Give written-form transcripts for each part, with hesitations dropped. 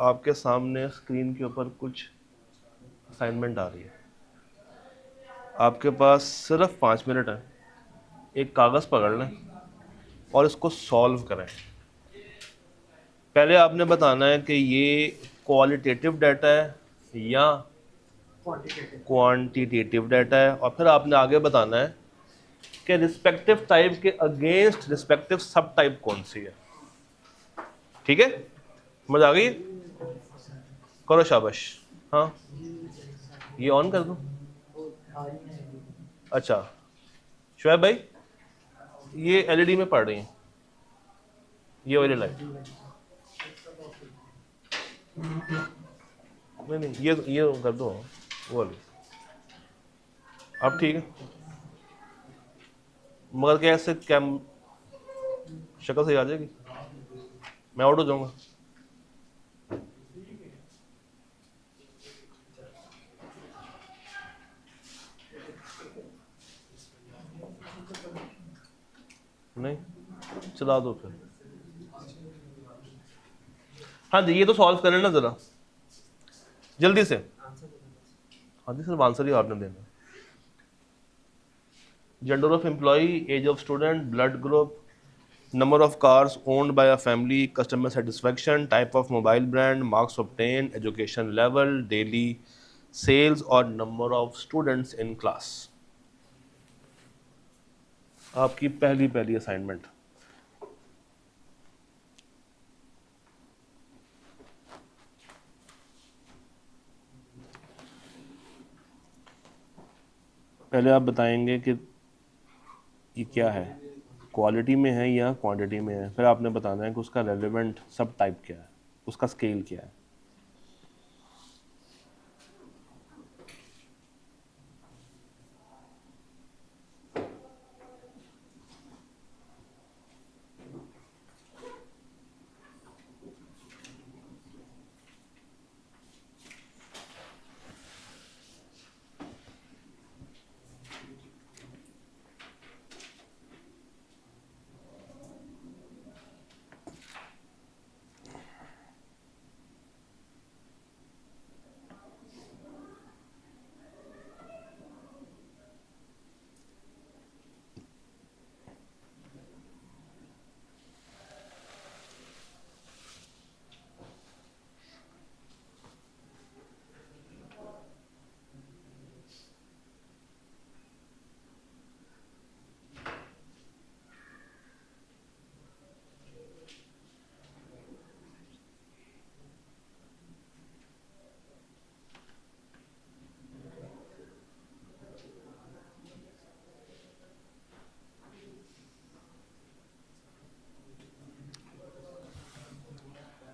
आपके सामने स्क्रीन के ऊपर कुछ असाइनमेंट आ रही है। आपके पास सिर्फ 5 मिनट है। एक कागज़ पकड़ लें और इसको सॉल्व करें। पहले आपने बताना है कि ये क्वालिटेटिव डाटा है या क्वांटिटेटिव डाटा है, और फिर आपने आगे बताना है कि रिस्पेक्टिव टाइप के अगेंस्ट रिस्पेक्टिव सब टाइप कौन सी है। ठीक है, समझ आ गई? करो शाबाश। हाँ, ये ऑन कर दूं? अच्छा शुएब भाई, ये एलईडी में पड़ रही है, ये वाली लाइट। नहीं नहीं, ये कर दो वो वाली। अब ठीक है, मगर क्या ऐसे कैम शक्ल सही आ जाएगी? मैं आउट हो जाऊंगा। नहीं, चला दो फिर। हाँ जी, ये तो सॉल्व करें ना जरा जल्दी से। हाँ जी, सिर्फ आंसर ही आपने देना। Gender of employ, age of student, blood group, number of cars owned by a family, customer satisfaction, type of mobile brand, marks obtained, education level, daily sales और number of students in class। आपकी पहली assignment. पहले आप बताएंगे कि ये क्या है, क्वालिटी में है या क्वांटिटी में है। फिर आपने बताना है कि उसका रेलेवेंट सब टाइप क्या है, उसका स्केल क्या है।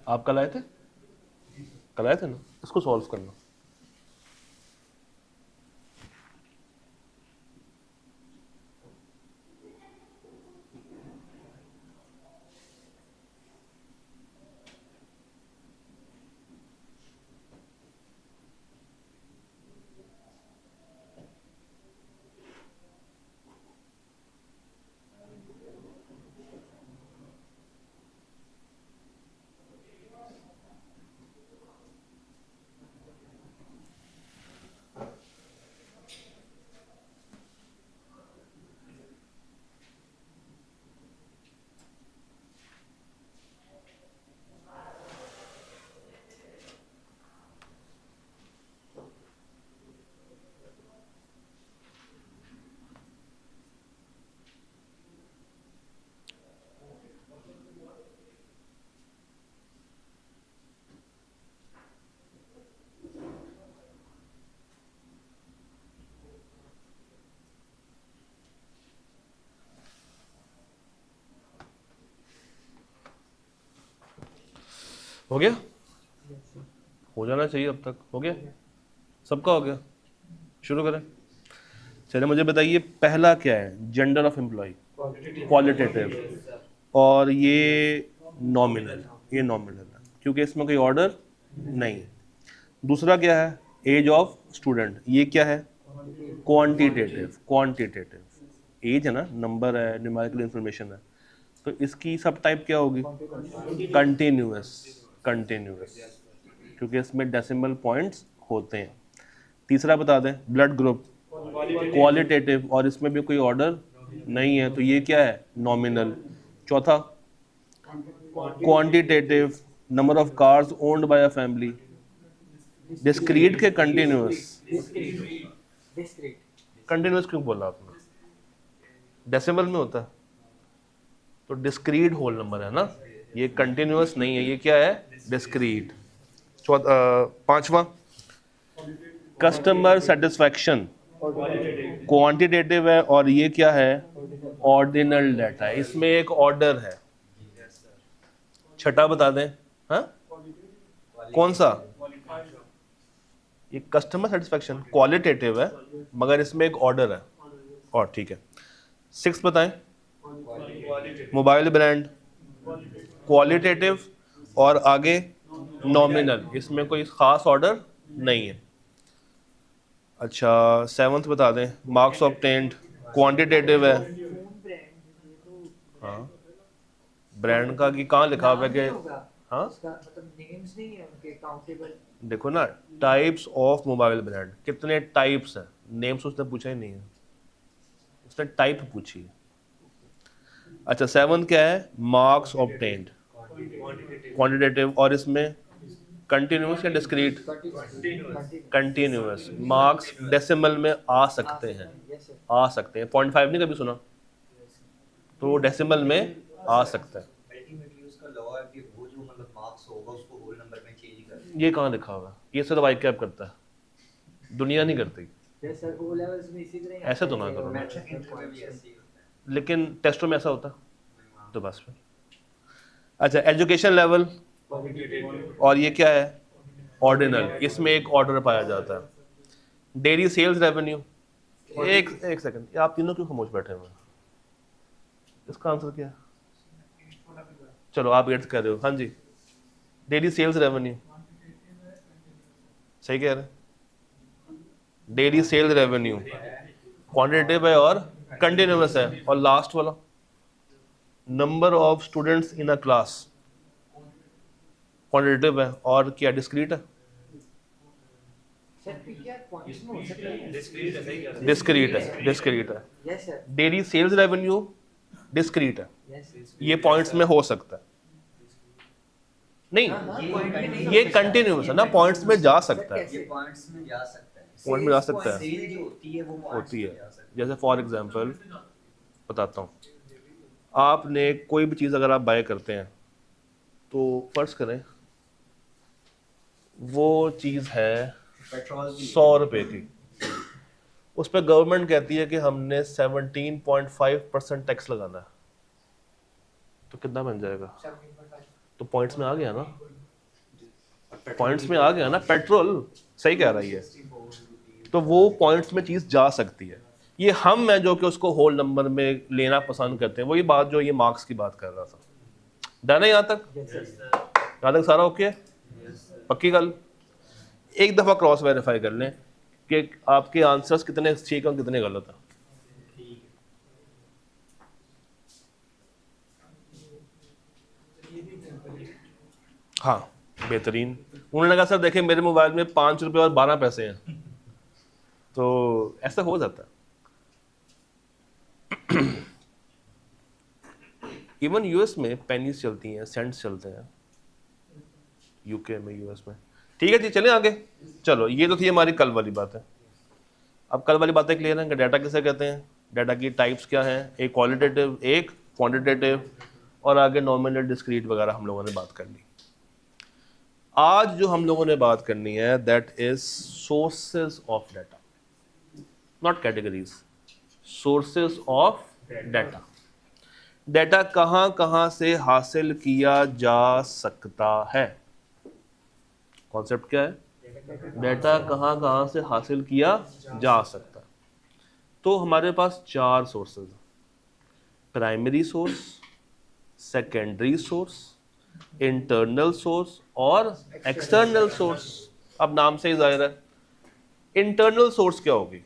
आप कल आए थे? कल आए थे ना, इसको सॉल्व करना। हो गया? हो जाना चाहिए, अब तक हो गया, सबका हो गया। शुरू करें। चलिए मुझे बताइए, पहला क्या है? जेंडर ऑफ एम्प्लॉय, क्वालिटेटिव, और ये नॉमिनल, ये नॉमिनल है क्योंकि इसमें कोई ऑर्डर नहीं है। दूसरा क्या है? एज ऑफ स्टूडेंट, ये क्या है? क्वांटिटेटिव, क्वांटिटेटिव एज है ना, नंबर है, न्यूमेरिकल इंफॉर्मेशन है। तो इसकी सब टाइप क्या होगी? Continuous, continuous. क्योंकि इसमें डेसिमल पॉइंट्स होते हैं। तीसरा बता दें, ब्लड ग्रुप क्वालिटेटिव, और इसमें भी कोई ऑर्डर नहीं है, तो ये क्या है, नॉमिनल। चौथा quantitative, number of cars owned by a family. Discrete के कंटिन्यूअस, कंटिन्यूअस क्यों बोला आपने, डेसिमल में होता है तो डिस्क्रीट होल नंबर है ना, ये कंटिन्यूअस नहीं है, ये क्या है, डिस्क्रीट। पांचवा कस्टमर सेटिस्फैक्शन, क्वांटिटेटिव है, और ये क्या है, ऑर्डिनल डाटा है, इसमें एक ऑर्डर है। छठा बता दें, हाँ कौन सा, ये कस्टमर सेटिस्फैक्शन क्वालिटेटिव है मगर इसमें एक ऑर्डर है, और ठीक है। सिक्स बताएं, मोबाइल ब्रांड क्वालिटेटिव और आगे नॉमिनल, इसमें कोई खास ऑर्डर नहीं है। अच्छा सेवंथ बता दें, मार्क्स ऑब्टेन्ड क्वांटिटेटिव है। हाँ ब्रांड का कि कहाँ लिखा हुआ है कि, हाँ देखो ना, टाइप्स ऑफ मोबाइल ब्रांड, कितने टाइप्स हैं, नेम्स उसने पूछा ही नहीं है, उसने टाइप पूछी है। अच्छा सेवन क्या है, मार्क्स ऑब्टेन्ड क्वांटिटेटिव, और इसमें कंटिन्यूअस या डिस्क्रीट, कंटिन्यूअस। मार्क्स डेसिमल में आ सकते हैं, आ सकते हैं, 0.5 नहीं कभी सुना, तो डेसिमल में आ सकता है। ये कहाँ लिखा हुआ है, ये सिर्फ आई कैप करता है, दुनिया नहीं करती। ऐसे तो ना करो, लेकिन टेस्टों में ऐसा होता तो बस फिर। अच्छा एजुकेशन लेवल, और ये क्या है, ऑर्डिनल, इसमें एक ऑर्डर पाया जाता है। डेली सेल्स रेवेन्यू, एक सेकंड, आप तीनों क्यों खामोश बैठे हुए हैं, इसका आंसर क्या है, चलो आप 8th कह रहे हो, हाँ जी, डेली सेल्स रेवेन्यू, सही कह रहे हैं, डेली सेल्स रेवेन्यू क्वांटिटेटिव है और कंटिन्यूअस है। और लास्ट वाला number of students in a class, quantitative है और क्या डिस्क्रीट है, डिस्क्रीट है। डेली सेल्स रेवेन्यू डिस्क्रीट है, ये पॉइंट्स में हो सकता है, नहीं ये कंटिन्यूअस है ना, पॉइंट्स में जा सकता है, पॉइंट्स में जा सकता है, पॉइंट में जा सकता है, सेल जो होती है वो होती है। जैसे फॉर एग्जांपल बताता हूँ, आपने कोई भी चीज़ अगर आप बाय करते हैं तो फर्ज करें वो चीज़ है 100 रुपये की, उस पर गवर्नमेंट कहती है कि हमने 17.5% टैक्स लगाना है, तो कितना बन जाएगा, तो पॉइंट्स में आ गया ना, पॉइंट्स में आ गया ना, पेट्रोल, सही कह रही है, तो वो पॉइंट्स में चीज़ जा सकती है। ये हम हैं जो कि उसको होल नंबर में लेना पसंद करते हैं, वही बात जो ये मार्क्स की बात कर रहा था। डन है यहाँ तक, यहाँ तक सारा ओके है, पक्की गल। एक दफ़ा क्रॉस वेरीफाई कर लें कि आपके आंसर्स कितने ठीक और कितने गलत हैं। हाँ बेहतरीन। उन्होंने कहा सर देखें मेरे मोबाइल में 5 रुपये और 12 पैसे हैं, तो ऐसा हो जाता है। इवन यूएस में पेनीज चलती हैं, सेंट्स चलते हैं, यूके में, यूएस में। ठीक है जी, चलें आगे। चलो ये तो थी हमारी कल वाली बात है। अब कल वाली बातें क्लियर हैं कि डाटा किसे कहते हैं, डाटा की टाइप्स क्या हैं, एक क्वालिटेटिव एक क्वांटिटेटिव, और आगे नॉमिनल डिस्क्रीट वगैरह हम लोगों ने बात कर ली। आज जो हम लोगों ने बात करनी है that is sources of data, not categories, sources of data. Data कहाँ कहाँ से हासिल किया जा सकता है, कॉन्सेप्ट क्या है, डाटा कहाँ कहाँ से हासिल किया जा सकता है। तो हमारे पास 4 सोर्सेज हैं, primary source, secondary source, internal source और एक्सटर्नल सोर्स। अब नाम से ही जाहिर है, इंटरनल सोर्स क्या होगी,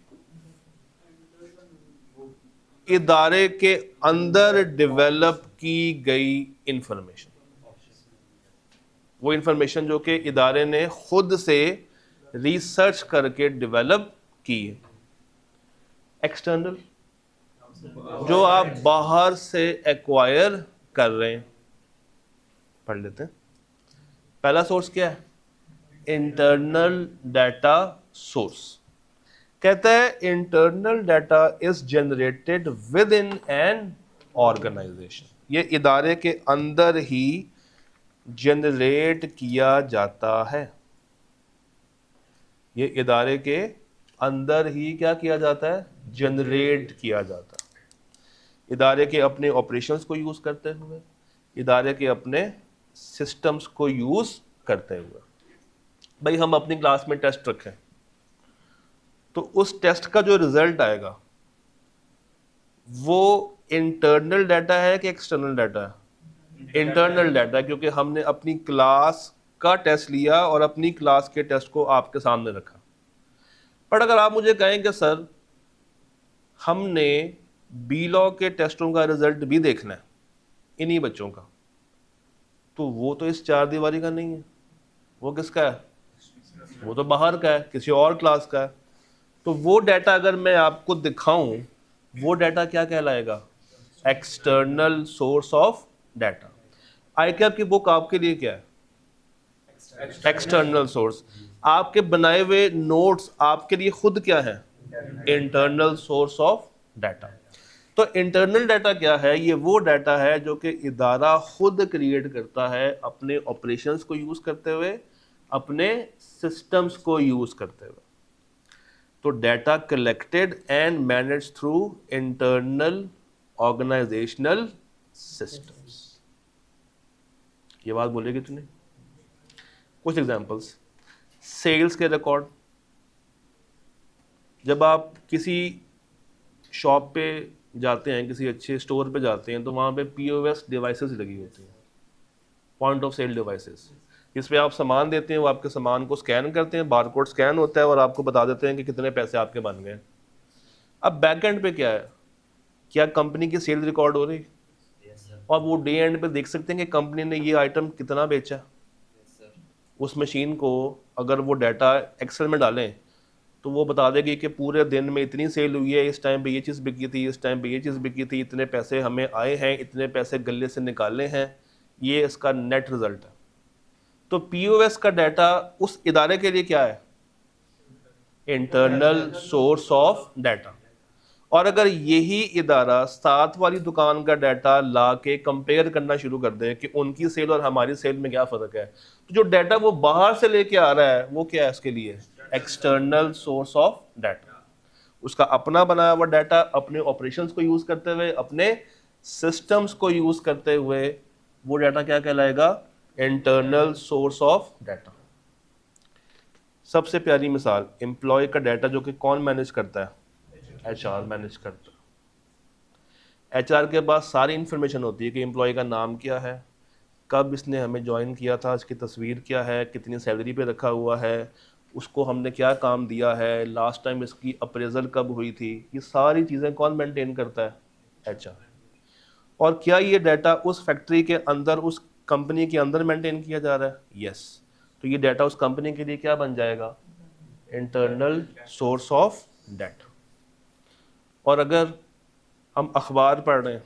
इदारे के अंदर डेवलप की गई इंफॉर्मेशन, वो इंफॉर्मेशन जो कि इदारे ने खुद से रिसर्च करके डेवलप की है। एक्सटर्नल, जो आप बाहर से एक्वायर कर रहे हैं। पढ़ लेते हैं। पहला सोर्स क्या है? Internal data source. कहता है internal data is generated within an organisation. ये इदारे के अंदर ही जनरेट किया जाता है। ये इदारे के अंदर ही क्या किया जाता है? जनरेट किया जाता है। इदारे के अपने ऑपरेशंस को यूज करते हुए, इदारे के अपने सिस्टम्स को यूज करते हुए। भाई हम अपनी क्लास में टेस्ट रखें तो उस टेस्ट का जो रिजल्ट आएगा वो इंटरनल डाटा है कि एक्सटर्नल डाटा है? इंटरनल डाटा है, क्योंकि हमने अपनी क्लास का टेस्ट लिया और अपनी क्लास के टेस्ट को आपके सामने रखा। पर अगर आप मुझे कहें कि सर हमने बी लॉ के टेस्टों का रिजल्ट भी देखना है इन्हीं बच्चों का, तो वो तो इस चार दीवारी का नहीं है। वो किसका है? वो तो बाहर का है, किसी और क्लास का है। तो वो डाटा अगर मैं आपको दिखाऊं, वो डाटा क्या कहलाएगा? External source of data. आईकैप की बुक आपके लिए क्या है? External source. आपके बनाए हुए नोट्स आपके लिए खुद क्या है? Internal source of data. तो इंटरनल डाटा क्या है? ये वो डाटा है जो कि इदारा खुद क्रिएट करता है अपने ऑपरेशंस को यूज करते हुए, अपने सिस्टम्स को यूज करते हुए। तो data collected and manage through internal organisational systems. ये बात बोलेगी तूने? कुछ एग्जांपल्स। सेल्स के रिकॉर्ड। जब आप किसी शॉप पे जाते हैं, किसी अच्छे स्टोर पे जाते हैं, तो वहाँ पे POS डिवाइसेस लगी होती हैं, पॉइंट ऑफ सेल डिवाइसेस। इस पे आप सामान देते हैं, वो आपके सामान को स्कैन करते हैं, बारकोड स्कैन होता है और आपको बता देते हैं कि कितने पैसे आपके बन गए। अब बैक एंड पे क्या है? क्या कंपनी की सेल रिकॉर्ड हो रही? और वो डे एंड पे देख सकते हैं कि कंपनी ने ये आइटम कितना बेचा। उस मशीन को अगर वो डाटा एक्सेल में डालें तो वो बता देगी कि पूरे दिन में इतनी सेल हुई है, इस टाइम पे ये चीज़ बिकी थी, इस टाइम पे ये चीज़ बिकी थी, इतने पैसे हमें आए हैं, इतने पैसे गले से निकाले हैं। ये इसका नेट रिजल्ट है। तो POS का डाटा उस इदारे के लिए क्या है? Internal source of data. और अगर यही इदारा साथ वाली दुकान का डाटा ला के कंपेयर करना शुरू कर दे कि उनकी सेल और हमारी सेल में क्या फ़र्क है, तो जो डाटा वो बाहर से लेके आ रहा है वो क्या है उसके लिए? External source of data. उसका अपना बनाया हुआ डाटा, अपने ऑपरेशंस को यूज़ करते हुए, अपने सिस्टम्स को यूज़ करते हुए, वो डाटा क्या कहलाएगा? Internal source of data. सबसे प्यारी मिसाल, एम्प्लॉय का डाटा जो कि कौन मैनेज करता है? HR मैनेज करता है। HR के पास सारी इंफॉर्मेशन होती है कि एम्प्लॉय का नाम क्या है, कब इसने हमें ज्वाइन किया था, इसकी तस्वीर क्या है, कितनी सैलरी पे रखा हुआ है, उसको हमने क्या काम दिया है, लास्ट टाइम इसकी अप्रेजल कब हुई थी। ये सारी चीज़ें कौन मेंटेन करता है? HR। और क्या ये डाटा उस फैक्ट्री के अंदर, उस कंपनी के अंदर मेंटेन किया जा रहा है? यस। तो ये डाटा उस कंपनी के लिए क्या बन जाएगा? Internal source of data. और अगर हम अखबार पढ़ रहे हैं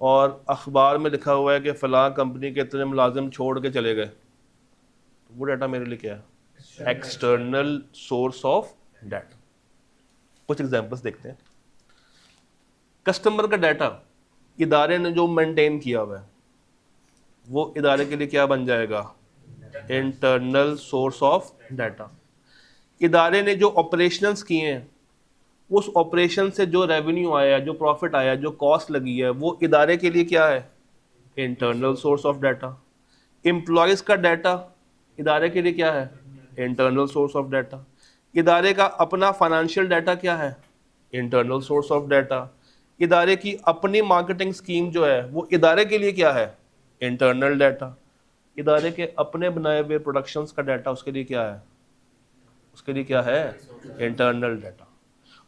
और अखबार में लिखा हुआ है कि फ़लाँ कंपनी के इतने मुलाजिम छोड़ के चले गए, तो वो डाटा मेरे लिए क्या है? External source of data. कुछ एग्जांपल्स देखते हैं। कस्टमर का डाटा इदारे ने जो मेंटेन किया हुआ है वो इदारे के लिए क्या बन जाएगा? Internal source of data. इदारे ने जो ऑपरेशंस किए हैं, उस ऑपरेशन से जो रेवेन्यू आया, जो प्रॉफिट आया, जो कॉस्ट लगी है, वो इदारे के लिए क्या है? Internal source of data. Employees का डाटा इदारे के लिए क्या है? Internal source of data. इदारे का अपना फाइनेंशियल डाटा क्या है? Internal source of data. इदारे की अपनी मार्केटिंग स्कीम जो है वो इदारे के लिए क्या है? Internal data. इदारे के अपने बनाए हुए प्रोडक्शंस का डाटा उसके लिए क्या है? उसके लिए क्या है? Internal data.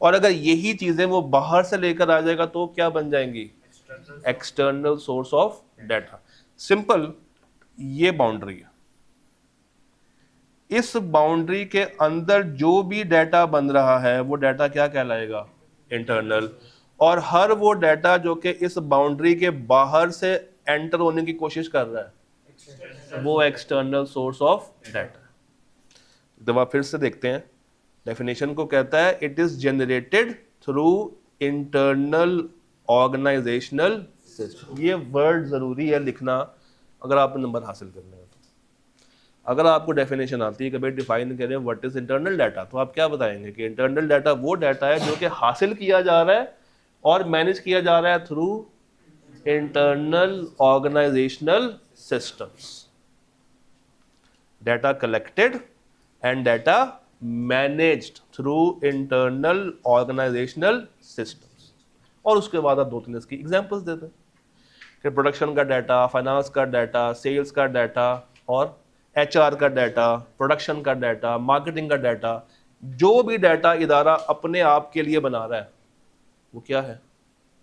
और अगर यही चीज़ें वो बाहर से लेकर आ जाएगा तो क्या बन जाएंगी? External source of data. Simple, ये बाउंड्री है, इस बाउंड्री के अंदर जो भी डाटा बन रहा है वो डाटा क्या कहलाएगा, इंटरनल। और हर वो डाटा जो कि इस बाउंड्री के बाहर से एंटर होने की कोशिश कर रहा है वो एक्सटर्नल सोर्स ऑफ डाटा। दफा फिर से देखते हैं डेफिनेशन को, कहता है it is generated through internal organisational system. ये वर्ड जरूरी है लिखना अगर आपने नंबर हासिल करने हैं। अगर आपको डेफिनेशन आती है कि भाई डिफाइन करें व्हाट इज इंटरनल डाटा, तो आप क्या बताएंगे कि इंटरनल डाटा वो डाटा है जो कि हासिल किया जा रहा है और मैनेज किया जा रहा है through internal organisational systems. Data collected and data managed through internal organisational systems. और उसके बाद आप 2-3 इसकी एग्जांपल्स देते हैं कि प्रोडक्शन का डाटा, फाइनेंस का डाटा, सेल्स का डाटा और HR का डाटा, प्रोडक्शन का डाटा, मार्केटिंग का डाटा, जो भी डाटा इदारा अपने आप के लिए बना रहा है वो क्या है,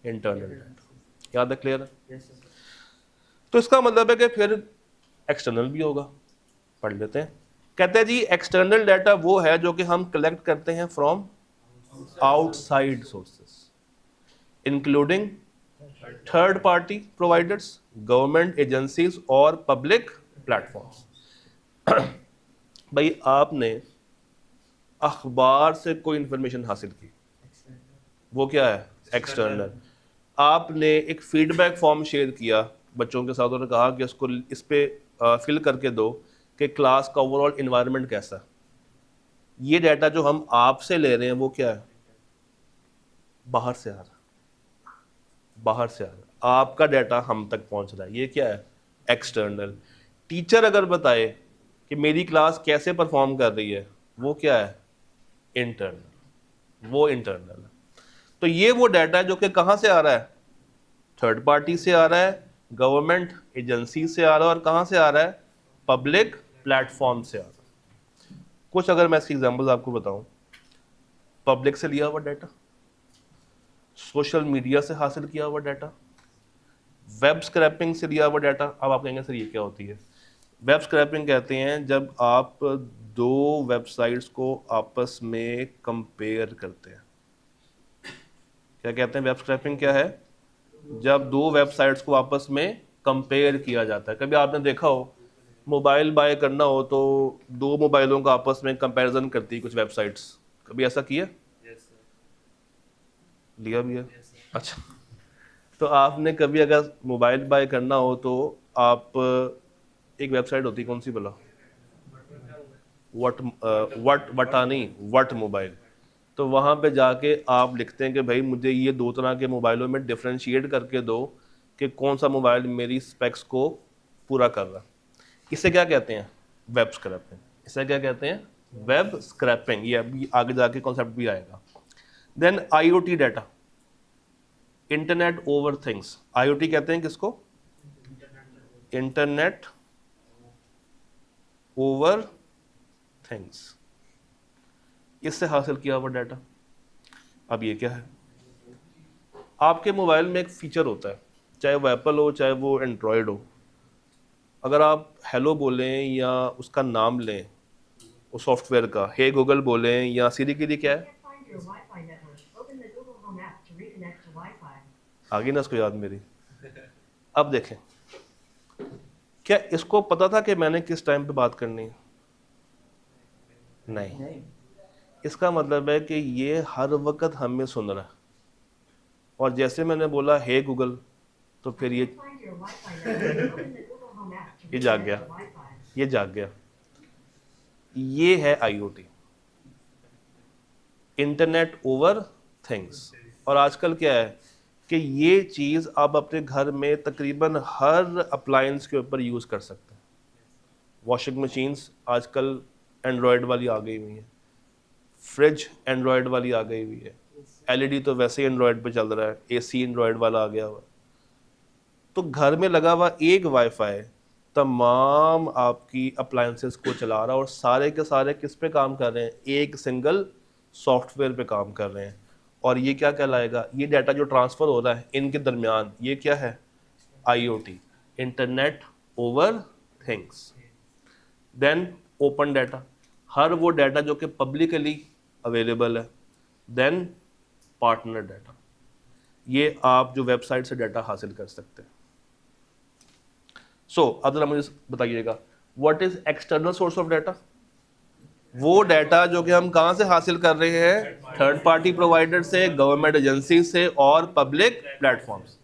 इंटरनल डाटा। याद है, क्लियर है? तो इसका मतलब है कि फिर एक्सटर्नल भी होगा, पढ़ लेते हैं। कहते हैं जी एक्सटर्नल डाटा वो है जो कि हम कलेक्ट करते हैं from outside sources including third party providers, government agencies और पब्लिक प्लेटफॉर्म्स। भाई आपने अखबार से कोई इंफॉर्मेशन हासिल की, वो क्या है, एक्सटर्नल। आपने एक फीडबैक फॉर्म शेयर किया बच्चों के साथ और कहा कि इसको इस पे फिल करके दो कि क्लास का ओवरऑल इन्वायरमेंट कैसा है। ये डाटा जो हम आपसे ले रहे हैं वो क्या है, बाहर से आ रहा है, बाहर से आ रहा है। आपका डाटा हम तक पहुंच रहा है, ये क्या है, एक्सटर्नल। टीचर अगर बताए कि मेरी क्लास कैसे परफॉर्म कर रही है वो क्या है, इंटरनल, वो इंटरनल है। तो ये वो डाटा है जो कि कहाँ से आ रहा है, थर्ड पार्टी से आ रहा है, गवर्नमेंट एजेंसी से आ रहा है और कहाँ से आ रहा है, पब्लिक प्लेटफॉर्म से आ रहा है। कुछ अगर मैं इसकी एग्जांपल्स आपको बताऊं, पब्लिक से लिया हुआ डाटा, सोशल मीडिया से हासिल किया हुआ डाटा, वेब स्क्रैपिंग से लिया हुआ डाटा। अब आप कहेंगे सर ये क्या होती है? वेब स्क्रैपिंग कहते हैं जब आप दो वेबसाइट्स को आपस में कंपेयर करते हैं। क्या कहते हैं, वेब स्क्रैपिंग क्या है, जब दो वेबसाइट्स को आपस में कंपेयर किया जाता है। कभी आपने देखा हो मोबाइल बाय करना हो तो दो मोबाइलों का आपस में कंपैरिजन करती है कुछ वेबसाइट्स, कभी ऐसा किया? लिया भी है। अच्छा, तो आपने कभी अगर मोबाइल बाय करना हो तो आप, एक वेबसाइट होती है कौन सी बोला, वट मोबाइल, तो वहाँ पे जाके आप लिखते हैं कि भाई मुझे ये दो तरह के मोबाइलों में डिफरेंशिएट करके दो कि कौन सा मोबाइल मेरी स्पेक्स को पूरा कर रहा है। इसे क्या कहते हैं, वेब स्क्रैपिंग। इसे क्या कहते हैं, वेब स्क्रैपिंग। ये अभी आगे जाके कॉन्सेप्ट भी आएगा। Then IoT data, internet over things. IoT कहते हैं किसको, इंटरनेट ओवर थिंग्स, इससे हासिल किया हुआ डाटा। अब ये क्या है, आपके मोबाइल में एक फीचर होता है, चाहे वो एप्पल हो चाहे वो एंड्रॉयड हो, अगर आप हेलो बोलें या उसका नाम लें उस सॉफ्टवेयर का, हे गूगल बोलें या सीरी के लिए क्या है, आगे ना इसको याद मेरी। अब देखें, क्या इसको पता था कि मैंने किस टाइम पे बात करनी है? नहीं। इसका मतलब है कि ये हर वक्त हमें सुन रहा है, और जैसे मैंने बोला हे गूगल तो फिर ये जाग गया, ये जाग गया। ये है IoT, इंटरनेट ओवर थिंग्स। और आजकल क्या है कि ये चीज़ आप अपने घर में तकरीबन हर अप्लायंस के ऊपर यूज़ कर सकते हैं। वॉशिंग मशीन्स आजकल एंड्रॉयड वाली आ गई हुई है, फ्रिज एंड्रॉयड वाली आ गई हुई है, LED तो वैसे ही एंड्रॉयड पे चल रहा है, AC एंड्रॉयड वाला आ गया हुआ। तो घर में लगा हुआ एक वाईफाई तमाम आपकी अप्लायंसेस को चला रहा है, और सारे के सारे किस पे काम कर रहे हैं, एक सिंगल सॉफ्टवेयर पे काम कर रहे हैं। और ये क्या कहलाएगा, ये डाटा जो ट्रांसफ़र हो रहा है इनके दरमियान, ये क्या है, IoT, internet over things. Then open data, हर वो डाटा जो कि पब्लिकली अवेलेबल है। देन पार्टनर डाटा, ये आप जो वेबसाइट से डाटा हासिल कर सकते हैं। सो अब जरा मुझे बताइएगा, what is external source of data? वो डाटा जो कि हम कहां से हासिल कर रहे हैं? थर्ड पार्टी प्रोवाइडर से, गवर्नमेंट एजेंसी से और पब्लिक प्लेटफॉर्म्स।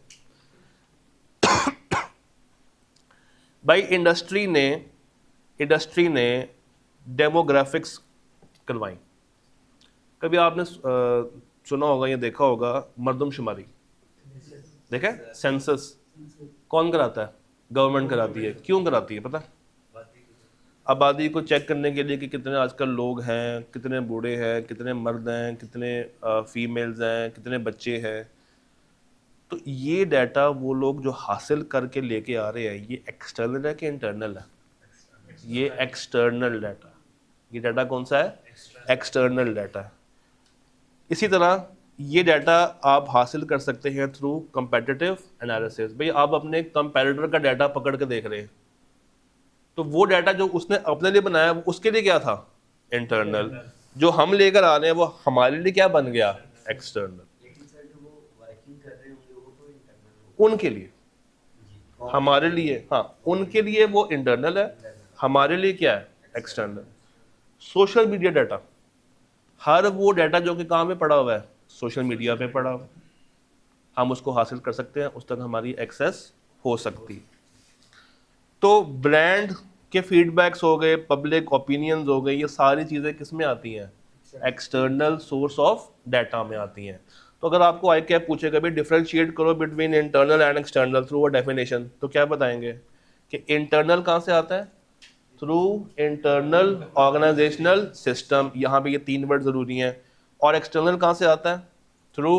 भाई इंडस्ट्री ने डेमोग्राफिक्स करवाई। कभी आपने सुना होगा या देखा होगा मर्दमशुमारी, देखा है? सेंसस कौन कराता है? गवर्नमेंट कराती है। क्यों कराती है पता है? आबादी को चेक करने के लिए कि कितने आजकल लोग हैं, कितने बूढ़े हैं, कितने मर्द हैं, कितने फीमेल्स हैं, कितने बच्चे हैं। तो ये डाटा वो लोग जो हासिल करके लेके आ रहे हैं, ये एक्सटर्नल है कि इंटरनल है? ये एक्सटर्नल डाटा। ये डाटा कौन सा है? एक्सटर्नल डाटा है। इसी तरह ये डाटा आप हासिल कर सकते हैं थ्रू कंपेटिटिव एनालिसिस। भाई आप अपने कंपैरेटर का डाटा पकड़ के देख रहे हैं, तो वो डाटा जो उसने अपने लिए बनाया वो उसके लिए क्या था? इंटरनल। जो हम लेकर आ रहे हैं वो हमारे लिए क्या बन गया? एक्सटर्नल। लेकिन सर जो वो वर्किंग कर रहे होंगे वो तो इंटरनल उनके लिए, हमारे लिए, हाँ उनके लिए वो इंटरनल है, हमारे लिए क्या है? एक्सटर्नल। सोशल मीडिया डाटा, हर वो डाटा जो कि कहाँ पे पड़ा हुआ है? सोशल मीडिया पे पड़ा हुआ है। हम उसको हासिल कर सकते हैं, उस तक हमारी एक्सेस हो सकती है। तो ब्रांड के फीडबैक्स हो गए, पब्लिक ओपिनियंस हो गए, ये सारी चीज़ें किस में आती हैं? एक्सटर्नल सोर्स ऑफ डाटा में आती हैं। तो अगर आपको आई कैप पूछेगा भी डिफरेंशिएट करो between internal and external through a definition, तो क्या बताएंगे कि इंटरनल कहाँ से आता है? थ्रू इंटरनल ऑर्गेनाइजेशनल सिस्टम, यहाँ पे ये 3 वर्ड ज़रूरी हैं। और एक्सटर्नल कहाँ से आता है? Through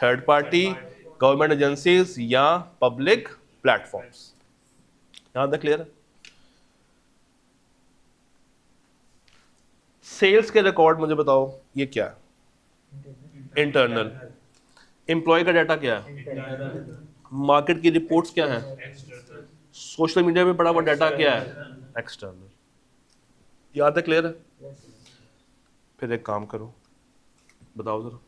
third party, government agencies या पब्लिक प्लेटफॉर्म्स। यहाँ तक क्लियर है? सेल्स के रिकॉर्ड मुझे बताओ, ये क्या है? इंटरनल। एम्प्लॉय का डाटा क्या है? मार्केट की रिपोर्ट्स क्या है? सोशल मीडिया पे पड़ा हुआ डाटा क्या है? एक्सटर्नल। यहाँ तक क्लियर है? फिर एक काम करो, बताओ जरा,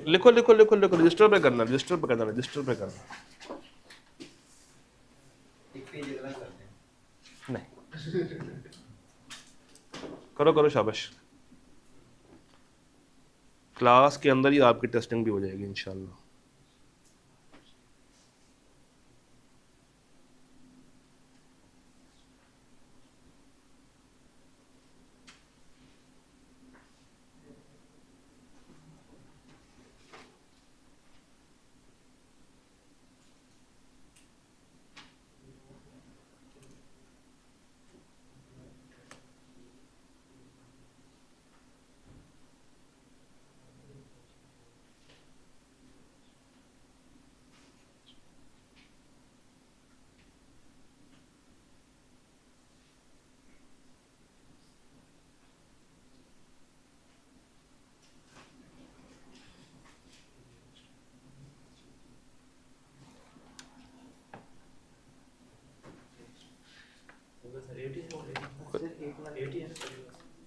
लिखो लिखो लिखो लिखो, रजिस्टर पे करना, रजिस्टर पे करना, रजिस्टर पे करना। एक पेज अलग करते हैं। नहीं, करो करो, शाबाश। क्लास के अंदर ही आपकी टेस्टिंग भी हो जाएगी इंशाल्लाह।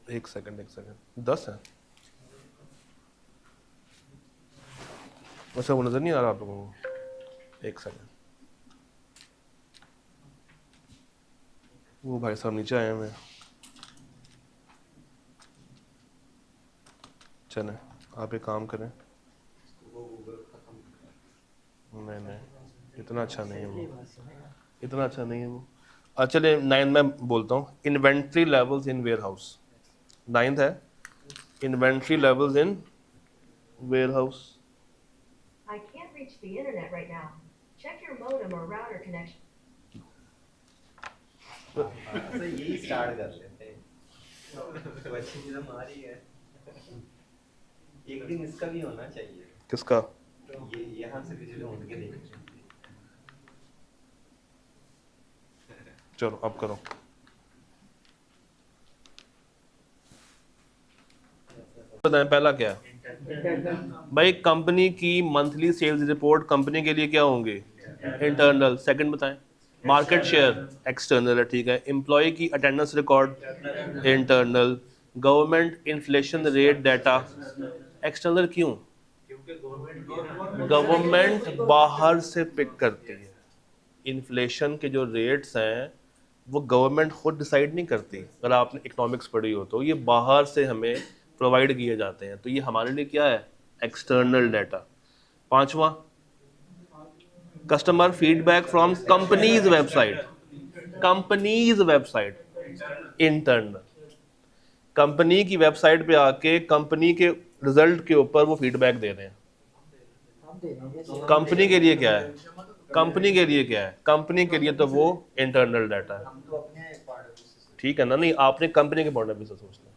एक सेकंड 10 है। अच्छा वो नजर नहीं आ रहा आप लोगों को? एक सेकंड, वो भाई साहब नीचे आए हैं। चलें आप एक काम करें, नहीं नहीं इतना अच्छा नहीं है वो, इतना अच्छा नहीं है वो। चले 9 में बोलता हूँ, inventory levels in warehouse. 9 है, inventory levels in warehouse. I can't reach the internet right now. Check your modem or router connection. तो यही स्टार्ट कर लेते हैं, तो अच्छी चीज़ हमारी है। एक दिन इसका भी होना चाहिए, किसका? ये यहाँ से भी चलो उठ के देखें। चलो अब करो। बताएं पहला क्या है? भाई कंपनी की मंथली सेल्स रिपोर्ट कंपनी के लिए क्या होंगे? इंटरनल। सेकंड बताएं। मार्केट शेयर एक्सटर्नल है, ठीक है। एम्प्लॉय की attendance record internal. Government inflation rate data external. क्यों? गवर्नमेंट बाहर से पिक करती है। इन्फ्लेशन के जो रेट्स हैं वो गवर्नमेंट खुद डिसाइड नहीं करती। अगर आपने इकोनॉमिक्स पढ़ी हो तो ये बाहर से हमें प्रोवाइड किए जाते हैं, तो ये हमारे लिए क्या है? External data. पांचवा, customer feedback from company's website. Company's website internal. Company की वेबसाइट पे आके कंपनी के रिजल्ट के ऊपर वो फीडबैक दे रहे हैं। कंपनी के लिए क्या है? कंपनी के लिए क्या है? कंपनी के लिए तो वो इंटरनल डाटा है, हम तो अपने पॉइंट ऑफ व्यू से ठीक है ना? नहीं, आपने कंपनी के पॉइंट ऑफ व्यू से सोचना।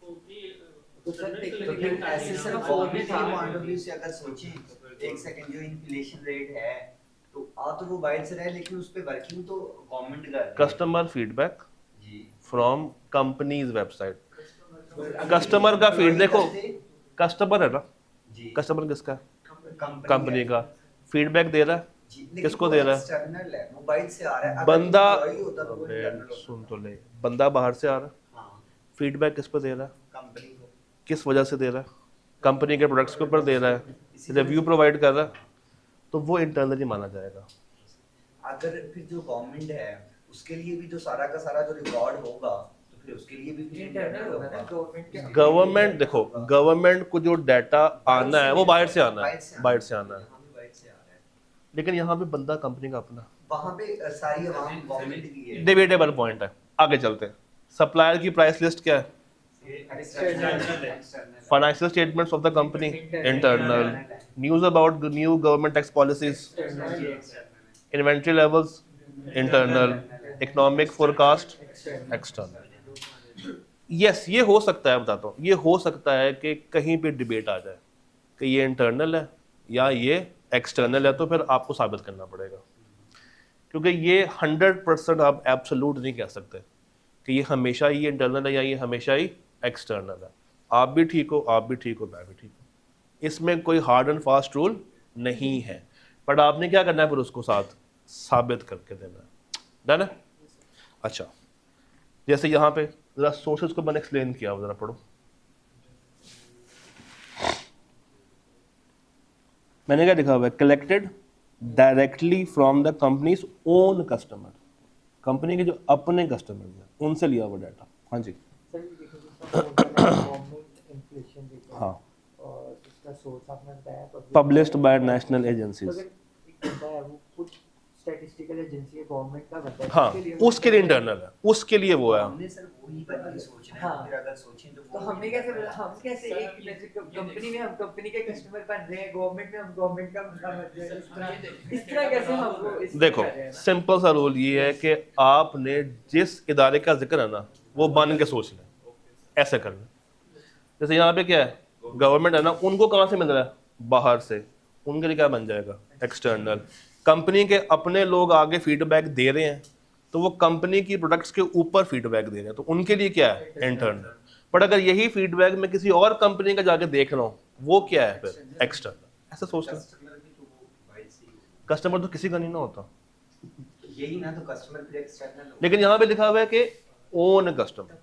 तो फिर ऐसे सर कंपनी के पॉइंट ऑफ व्यू से अगर सोचें, एक सेकंड, जो इन्फ्लेशन रेट है तो आ तो वो बाहर से रहा है, लेकिन उस पे वर्किंग तो गवर्नमेंट कर रही है। कस्टमर फीडबैक जी फ्रॉम कंपनीज वेबसाइट। कस्टमर का फीड देखो, कस्टमर है ना, जी कस्टमर किसका है? कंपनी कंपनी का। फीडबैक दे रहा है जी, लेकिन किसको वो दे रहा है? एक्सटर्नल है, मोबाइल से आ रहा है। अगर बंदा, employee होता तो वो internal होता। सुन तो ले, बंदा बाहर से आ रहा है, हाँ, फीडबैक किस पर दे रहा है? कंपनी को। किस वजह से दे रहा है? कंपनी के प्रोडक्ट्स के ऊपर दे रहा है, रिव्यू प्रोवाइड कर रहा है, तो वो इंटरनली माना जाएगा। अगर फिर जो गवर्नमेंट है उसके लिए भी जो सारा का सारा जो रिकॉर्ड होगा, तो फिर उसके लिए भी फिर इंटरनल होगा ना गवर्नमेंट के। गवर्नमेंट देखो, गवर्नमेंट को जो डाटा आना है वो बाहर से आना है, बाहर से आना है। यहाँ भी बाहर से आ रहा है। लेकिन यहाँ पे बंदा कंपनी का अपना। वहाँ पे सारी आवाम गवर्नमेंट की है। डिबेटेबल पॉइंट है, आगे चलते हैं। सप्लायर की प्राइस लिस्ट क्या है? External financial statements of the company internal. News about new government tax policies inventory levels internal. Economic forecast external. Yes, ये हो सकता है, बताता हूँ, ये हो सकता है कि कहीं पे डिबेट आ जाए कि ये इंटरनल है या ये एक्सटर्नल है, तो फिर आपको साबित करना पड़ेगा, क्योंकि ये 100% आप एब्सोल्यूट नहीं कह सकते कि ये हमेशा ही इंटरनल है या ये हमेशा ही एक्सटर्नल है। आप भी ठीक हो, आप भी ठीक हो, मैं भी ठीक हूँ। इसमें कोई हार्ड एंड फास्ट रूल नहीं है, बट आपने क्या करना है फिर उसको साथ साबित करके देना है। डन है? अच्छा, जैसे यहाँ पे जरा सोर्सेज को मैंने एक्सप्लेन किया, जरा पढ़ो। मैंने क्या लिखा हुआ है? Collected directly from the companies own customer. Company के जो अपने कस्टमर हैं उनसे लिया हुआ डाटा। हाँ जी, सर ये देखो गवर्नमेंट इन्फ्लेशन रेट है, हाँ, और इसका सोर्स आपने बताया पब्लिश्ड बाय नेशनल एजेंसीज। अगर एक बंदा है वो खुद स्टैटिस्टिकल एजेंसी है गवर्नमेंट का बंदा है, हाँ, उसके लिए इंटरनल है, उसके लिए वो है। हमने सर वही बंदे सोच रहे हैं। हाँ। फिर अगर सोचें तो तो हमने कैसे हम कैसे एक कंपनी में हम कंपनी के कस्टमर बन रहे हैं, गवर्नमेंट में हम गवर्नमेंट का बंदा बन रहे हैं, इस तरह कैसे हमको इस देखो, कर रहे हैं ना? सिंपल सा रूल ये है कि आपने जिस इदारे का जिक्र है ना वो बन के सोच लें, ऐसे कर लें। जैसे यहाँ पे क्या है, गवर्नमेंट है ना, उनको कहाँ से मिल रहा है? बाहर से। उनके लिए क्या बन जाएगा? एक्सटर्नल। कंपनी के अपने लोग आगे फीडबैक दे रहे हैं, तो वो कंपनी की प्रोडक्ट्स के ऊपर फीडबैक दे रहे हैं, तो उनके लिए क्या है? इंटरनल। बट अगर यही फीडबैक मैं किसी और कंपनी का जाके देख रहा हूँ, वो क्या है फिर? एक्सटर्नल। ऐसा सोच लें। कस्टमर भी तो वो बाहर से ही होगा। कस्टमर तो किसी का नहीं ना होता, यही ना, तो कस्टमर फिर एक्सटर्नल होगा। लेकिन यहाँ पे लिखा हुआ है कि ओन कस्टमर।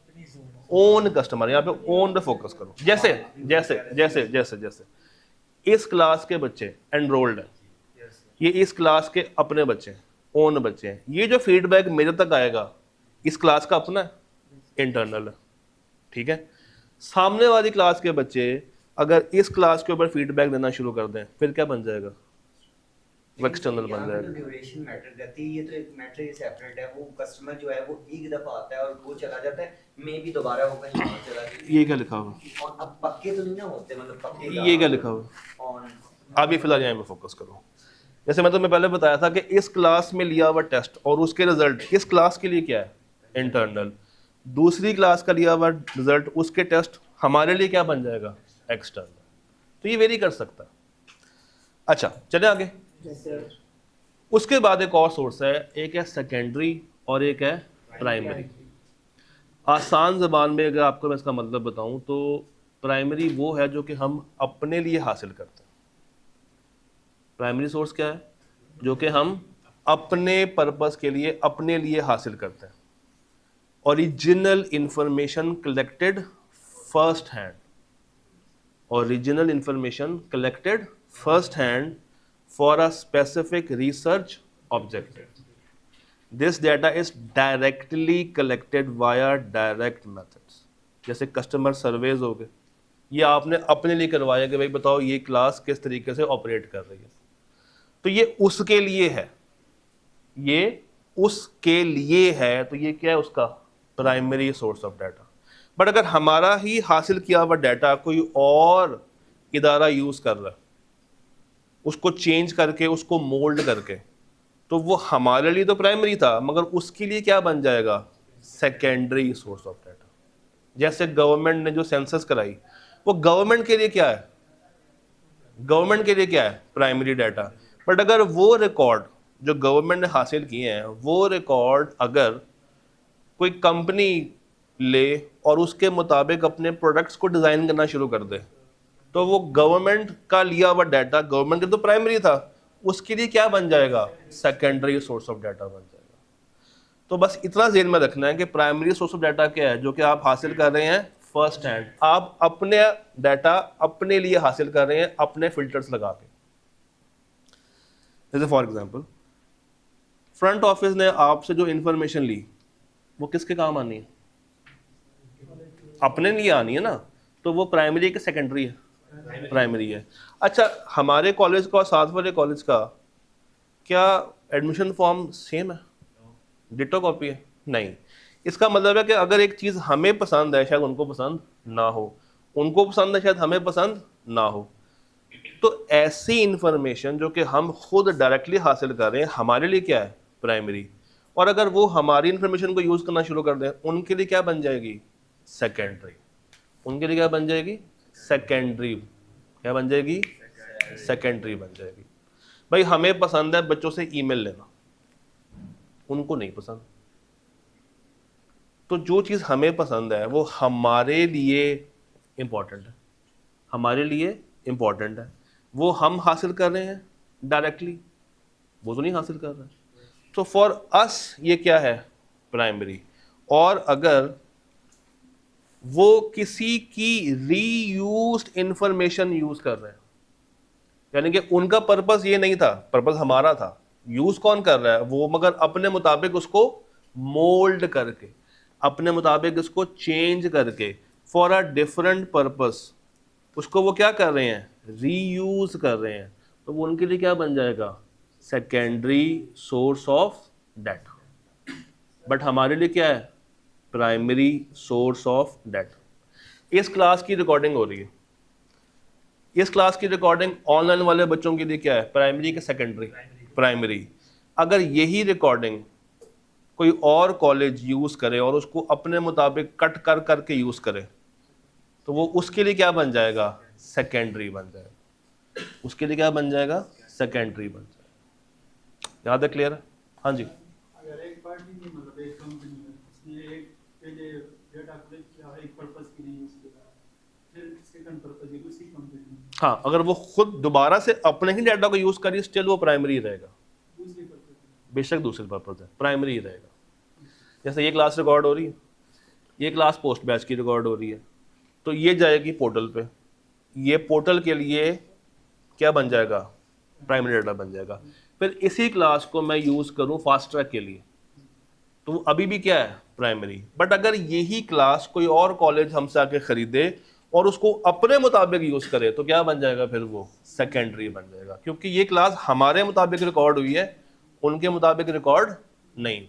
ओन कस्टमर, यहाँ पे ओन पे फोकस करो। जैसे जैसे जैसे जैसे जैसे इस क्लास के बच्चे एनरोल्ड हैं, ये इस क्लास के अपने बच्चे हैं, ओन बच्चे हैं। ये जो फीडबैक मेरे तक आएगा, इस क्लास का अपना है, इंटरनल है, ठीक है। सामने वाली क्लास के बच्चे अगर इस क्लास के ऊपर फीडबैक देना शुरू कर दें, फिर क्या बन जाएगा? वो एक्सटर्नल बन जाएगा। ड्यूरेशन मैटर करती है, ये तो एक मैटर ही सेपरेट है। वो कस्टमर जो है वो एक दफा आता है और वो चला जाता है, मे भी दोबारा वो कहीं और चला जाए। ये क्या लिखा हुआ? और अब पक्के तो नहीं ना होते, मतलब पक्के ये क्या लिखा हुआ? ऑन। अभी फिलहाल यहाँ पे फोकस करो। जैसे मैं तुम्हें पहले बताया था कि इस क्लास में लिया हुआ टेस्ट और उसके रिजल्ट इस क्लास के लिए क्या है? इंटरनल। दूसरी क्लास का लिया हुआ रिजल्ट, उसके टेस्ट हमारे लिए क्या बन जाएगा? एक्सटर्नल। तो ये वेरी कर सकता है। अच्छा, चले आगे। जैसे उसके बाद एक और सोर्स है, एक है सेकेंडरी और एक है प्राइमरी। आसान ज़बान में अगर आपको मैं इसका मतलब बताऊं तो प्राइमरी वो है जो कि हम अपने लिए हासिल करते हैं। प्राइमरी सोर्स क्या है? जो कि हम अपने पर्पस के लिए अपने लिए हासिल करते हैं। Original information collected first hand, original information collected first hand for a specific research objective. This data is directly collected via direct methods, जैसे कस्टमर सर्वेज हो गए, ये आपने अपने लिए करवाया कि भाई बताओ ये क्लास किस तरीके से ऑपरेट कर रही है, तो ये उसके लिए है, ये उसके लिए है, तो ये क्या है उसका primary source of data. But अगर हमारा ही हासिल किया हुआ डाटा कोई और इदारा यूज कर रहा है, उसको चेंज करके उसको मोल्ड करके, तो वो हमारे लिए तो प्राइमरी था मगर उसके लिए क्या बन जाएगा, सेकेंडरी सोर्स ऑफ डाटा। जैसे गवर्नमेंट ने जो सेंसस कराई, वो गवर्नमेंट के लिए क्या है, गवर्नमेंट के लिए क्या है, प्राइमरी डाटा। बट अगर वो रिकॉर्ड जो गवर्नमेंट ने हासिल किए हैं, वो रिकॉर्ड अगर कोई कंपनी ले और उसके मुताबिक अपने प्रोडक्ट्स को डिज़ाइन करना शुरू कर दे, तो वो गवर्नमेंट का लिया हुआ डाटा, गवर्नमेंट के तो प्राइमरी था, उसके लिए क्या बन जाएगा, सेकेंडरी सोर्स ऑफ डाटा बन जाएगा। तो बस इतना ज़हन में रखना है कि प्राइमरी सोर्स ऑफ डाटा क्या है, जो कि आप हासिल कर रहे हैं फर्स्ट हैंड, आप अपने डाटा अपने लिए हासिल कर रहे हैं अपने फिल्टर्स लगा के। जैसे फॉर एग्जांपल फ्रंट ऑफिस ने आपसे जो इंफॉर्मेशन ली वो किसके काम आनी है, अपने लिए आनी है ना, तो वो प्राइमरी है कि सेकेंडरी है, प्राइमरी है। अच्छा, हमारे कॉलेज का और साथ वाले कॉलेज का क्या एडमिशन फॉर्म सेम है, डिटो कॉपी है? नहीं। इसका मतलब है कि अगर एक चीज़ हमें पसंद है शायद उनको पसंद ना हो, उनको पसंद है शायद हमें पसंद ना हो। तो ऐसी इंफॉर्मेशन जो कि हम खुद डायरेक्टली हासिल कर रहे हैं हमारे लिए क्या है, प्राइमरी। और अगर वो हमारी इंफॉर्मेशन को यूज़ करना शुरू कर दें, उनके लिए क्या बन जाएगी, सेकेंडरी। उनके लिए क्या बन जाएगी, सेकेंडरी। क्या बन जाएगी, सेकेंडरी बन जाएगी। भाई हमें पसंद है बच्चों से ईमेल लेना, उनको नहीं पसंद, तो जो चीज़ हमें पसंद है वो हमारे लिए इम्पॉर्टेंट है, हमारे लिए इम्पॉर्टेंट है, वो हम हासिल कर रहे हैं डायरेक्टली, वो तो नहीं हासिल कर रहे। तो फॉर अस ये क्या है, प्राइमरी। और अगर वो किसी की रीयूज्ड इंफॉर्मेशन यूज कर रहे हैं, यानी कि उनका पर्पस ये नहीं था, पर्पस हमारा था, यूज कौन कर रहा है, वो मगर अपने मुताबिक उसको मोल्ड करके, अपने मुताबिक इसको चेंज करके फॉर अ डिफरेंट पर्पस उसको वो क्या कर रहे हैं, रीयूज कर रहे हैं, तो वो उनके लिए क्या बन जाएगा, secondary source of data. But हमारे लिए क्या है, प्राइमरी सोर्स ऑफ डाटा। इस क्लास की रिकॉर्डिंग हो रही है, इस क्लास की रिकॉर्डिंग ऑनलाइन वाले बच्चों के लिए क्या है, प्राइमरी के सेकेंडरी, प्राइमरी। अगर यही रिकॉर्डिंग कोई और कॉलेज यूज करे और उसको अपने मुताबिक कट कर करके यूज करे, तो वो उसके लिए क्या बन जाएगा, सेकेंडरी बन जाएगा, उसके लिए क्या बन जाएगा, सेकेंडरी बन जाएगा। याद है, क्लियर है? हाँ जी। अगर एक पार्टी में मतलब एक कंपनी है, उसने एक पहले डेटा कलेक्ट किया एक पर्पस के लिए यूज किया, फिर सेकंड पर्पस है उसी कंपनी में, हाँ, अगर वो खुद दोबारा से अपने ही डाटा को यूज करी, स्टिल वो प्राइमरी रहेगा, दूसरी पर्पस। बेशक दूसरे पर्पज है, प्राइमरी ही रहेगा। जैसे ये क्लास रिकॉर्ड हो रही है, ये क्लास पोस्ट बैच की रिकॉर्ड हो रही है, तो ये जाएगी पोर्टल पे, ये पोर्टल के लिए क्या बन जाएगा, प्राइमरी डाटा बन जाएगा। फिर इसी क्लास को मैं यूज़ करूँ फास्ट ट्रैक के लिए, तो अभी भी क्या है, प्राइमरी। बट अगर यही क्लास कोई और कॉलेज हमसे आके ख़रीदे और उसको अपने मुताबिक यूज़ करे, तो क्या बन जाएगा, फिर वो सेकेंडरी बन जाएगा, क्योंकि ये क्लास हमारे मुताबिक रिकॉर्ड हुई है, उनके मुताबिक रिकॉर्ड नहीं,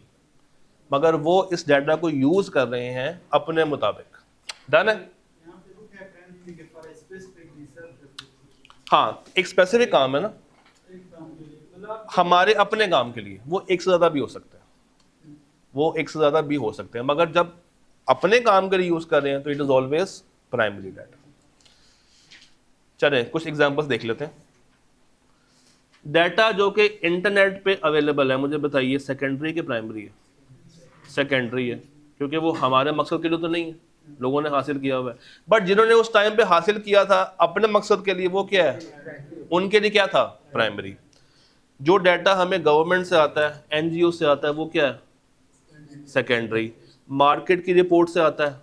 मगर वो इस डाटा को यूज़ कर रहे हैं अपने मुताबिक। डन है? यहाँ पे रुक है प्राइमरी के फॉर स्पेसिफिक रिसर्च। हाँ, एक स्पेसिफिक काम है ना, एक काम के लिए मतलब हमारे अपने काम के लिए, वो एक से ज़्यादा भी हो सकते हैं, वो एक से ज़्यादा भी हो सकते हैं, मगर जब अपने काम के लिए यूज़ कर रहे हैं तो it is always primary data. चले कुछ एग्जांपल्स देख लेते हैं। डाटा जो कि इंटरनेट पे अवेलेबल है, मुझे बताइए सेकेंडरी के प्राइमरी है, सेकेंडरी है, क्योंकि वो हमारे मकसद के लिए तो नहीं है, लोगों ने हासिल किया हुआ है। बट जिन्होंने उस टाइम पे हासिल किया था अपने मकसद के लिए, वो क्या है, उनके लिए क्या था, प्राइमरी। जो डाटा हमें गवर्नमेंट से आता है, एनजीओ से आता है, वो क्या है? सेकेंडरी। मार्केट की रिपोर्ट से आता है,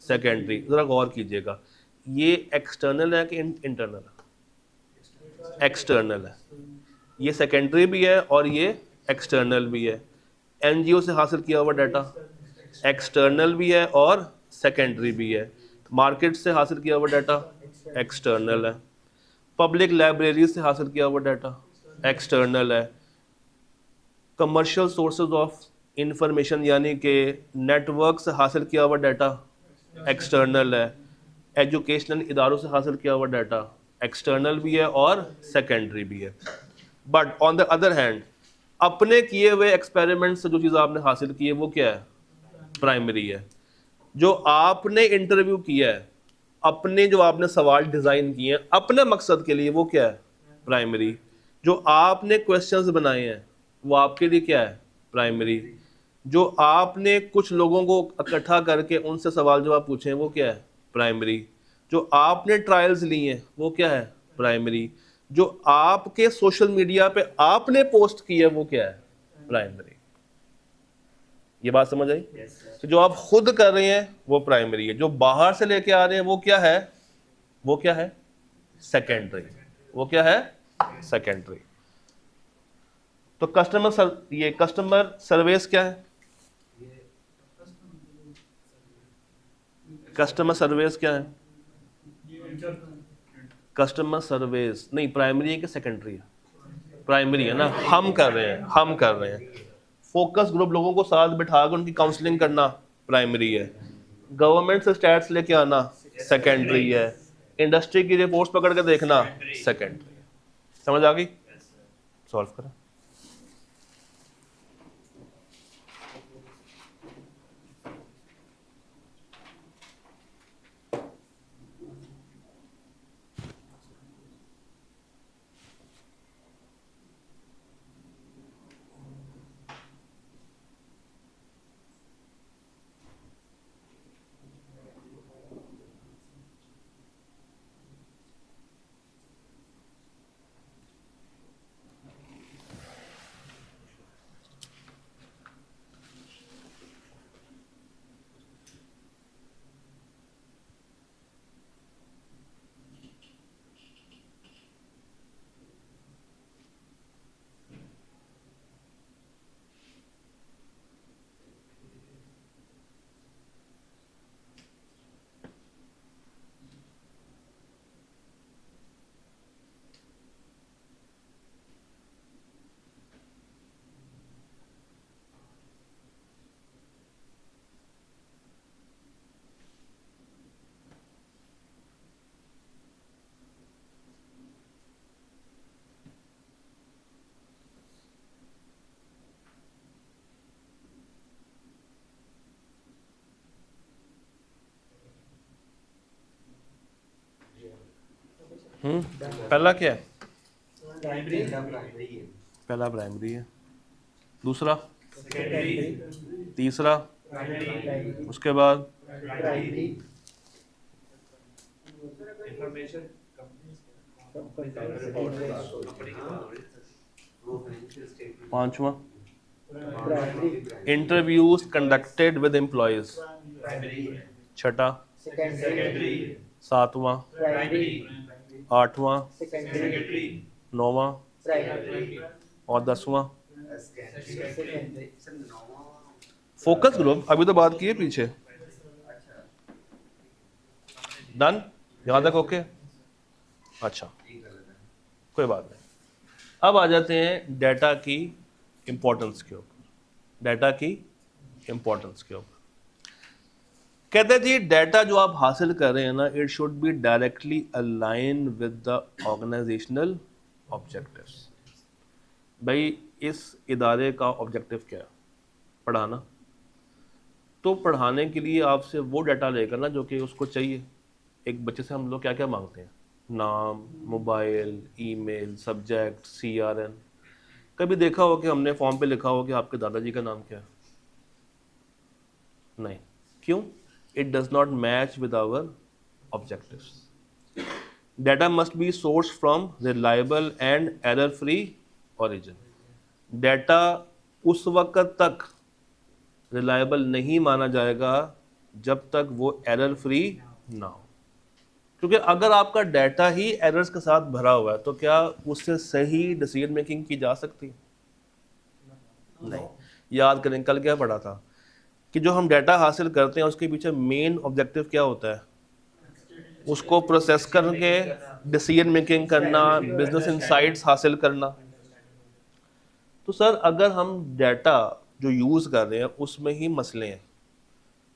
सेकेंडरी। ज़रा गौर कीजिएगा, ये एक्सटर्नल है कि इंटरनल है? एक्सटर्नल है। ये सेकेंडरी भी है और ये एक्सटर्नल भी है। एनजीओ से हासिल किया हुआ डाटा एक्सटर्नल भी है और सेकेंडरी भी है। मार्केट से हासिल किया हुआ डाटा एक्सटर्नल है। पब्लिक लाइब्रेरी से हासिल किया हुआ डाटा एक्सटर्नल है। कमर्शियल सोर्सेज ऑफ इंफॉर्मेशन यानी कि नेटवर्क से हासिल किया हुआ डाटा एक्सटर्नल है। एजुकेशनल इदारों से हासिल किया हुआ डाटा एक्सटर्नल भी है और सेकेंडरी भी है। But on the other hand, अपने किए हुए एक्सपेरिमेंट से जो चीज़ आपने हासिल की है वो क्या है? प्राइमरी है। जो आपने इंटरव्यू किया है, अपने जो आपने सवाल डिज़ाइन किए हैं अपने मकसद के लिए, वो क्या है? प्राइमरी। जो आपने क्वेश्चंस बनाए हैं वो आपके लिए क्या है? प्राइमरी। जो आपने कुछ लोगों को इकट्ठा करके उनसे सवाल जवाब पूछे हैं वो क्या है? प्राइमरी। जो आपने ट्रायल्स लिए हैं वो क्या है? प्राइमरी। जो आपके सोशल मीडिया पे आपने पोस्ट की है वो क्या है? प्राइमरी। ये बात समझ आई? तो जो आप खुद कर रहे हैं वो प्राइमरी है, जो बाहर से लेके आ रहे हैं वो क्या है? वो क्या है? सेकेंडरी। वो क्या है? सेकेंडरी। तो ये कस्टमर सर्विस क्या है? कस्टमर सर्विस क्या है? कस्टमर सर्विस नहीं, प्राइमरी है कि सेकेंडरी है? प्राइमरी है ना। हम कर रहे हैं फोकस ग्रुप, लोगों को साथ बिठाकर उनकी काउंसलिंग करना प्राइमरी है। गवर्नमेंट से स्टैट्स लेके आना सेकेंडरी है। इंडस्ट्री की रिपोर्ट्स पकड़ के देखना सेकेंडरी है। समझ आ गई? सॉल्व करें। पहला क्या है? पहला प्राइमरी है। दूसरा तीसरा उसके बाद पांचवा इंटरव्यूज कंडक्टेड विद एम्प्लॉयज। छठा सातवां आठवां नौवां और 10वां फोकस ग्रुप। अभी तो बात की है पीछे। डन? यहां तक ओके? अच्छा, कोई बात नहीं। अब आ जाते हैं डाटा की इंपॉर्टेंस के ऊपर। डाटा की इंपॉर्टेंस के ऊपर कहते हैं जी, डाटा जो आप हासिल कर रहे हैं ना, it should be directly align with the organisational objectives. भाई इस इदारे का ऑब्जेक्टिव क्या है? पढ़ाना। तो पढ़ाने के लिए आपसे वो डाटा लेकर ना जो कि उसको चाहिए। एक बच्चे से हम लोग क्या क्या मांगते हैं? नाम, मोबाइल, ईमेल, सब्जेक्ट, CRN। कभी देखा हो कि हमने फॉर्म पे लिखा हो कि आपके दादाजी का नाम क्या है? नहीं। क्यों? It does not match with our objectives. Data must be sourced from reliable and error-free origin. Data उस वक्त तक रिलायबल नहीं माना जाएगा जब तक वो एरर फ्री ना हो, क्योंकि अगर आपका डाटा ही एरर्स के साथ भरा हुआ है तो क्या उससे सही डिसीजन मेकिंग की जा सकती है? नहीं। याद करें कल क्या पढ़ा था कि जो हम डाटा हासिल करते हैं उसके पीछे मेन ऑब्जेक्टिव क्या होता है? उसको प्रोसेस करके डिसीजन मेकिंग करना, बिजनेस इनसाइट्स हासिल करना। तो सर अगर हम डाटा जो यूज़ कर रहे हैं उसमें ही मसले हैं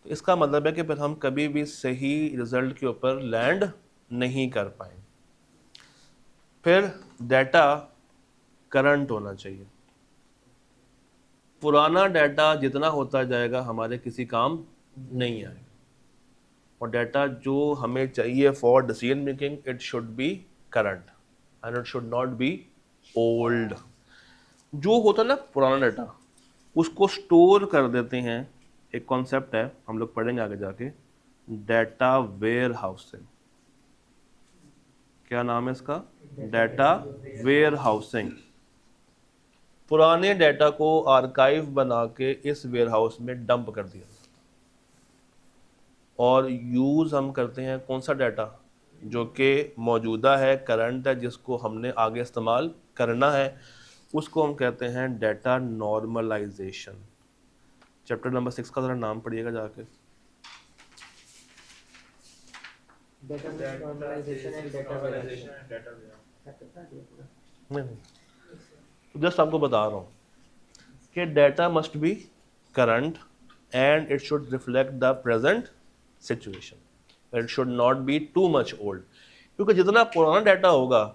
तो इसका मतलब है कि फिर हम कभी भी सही रिजल्ट के ऊपर लैंड नहीं कर पाएंगे। फिर डाटा करंट होना चाहिए। पुराना डाटा जितना होता जाएगा हमारे किसी काम नहीं आएगा, और डाटा जो हमें चाहिए for decision making it should B current and it should not be old. जो होता है ना पुराना डाटा उसको स्टोर कर देते हैं, एक कॉन्सेप्ट है हम लोग पढ़ेंगे आगे जाके, डाटा वेयर हाउसिंग। क्या नाम है इसका? Data warehousing. पुराने डाटा को आर्काइव बना के इस वेयर हाउस में डंप कर दिया और यूज़ हम करते हैं कौन सा डाटा? जो कि मौजूदा है, करंट है, जिसको हमने आगे इस्तेमाल करना है, उसको हम कहते हैं डाटा नॉर्मलाइजेशन। चैप्टर नंबर 6 का ज़रा नाम पढ़िएगा जाके। नहीं, जस्ट आपको बता रहा हूँ कि data must be current and it should reflect the present situation, it should not be too much old, क्योंकि जितना पुराना डाटा होगा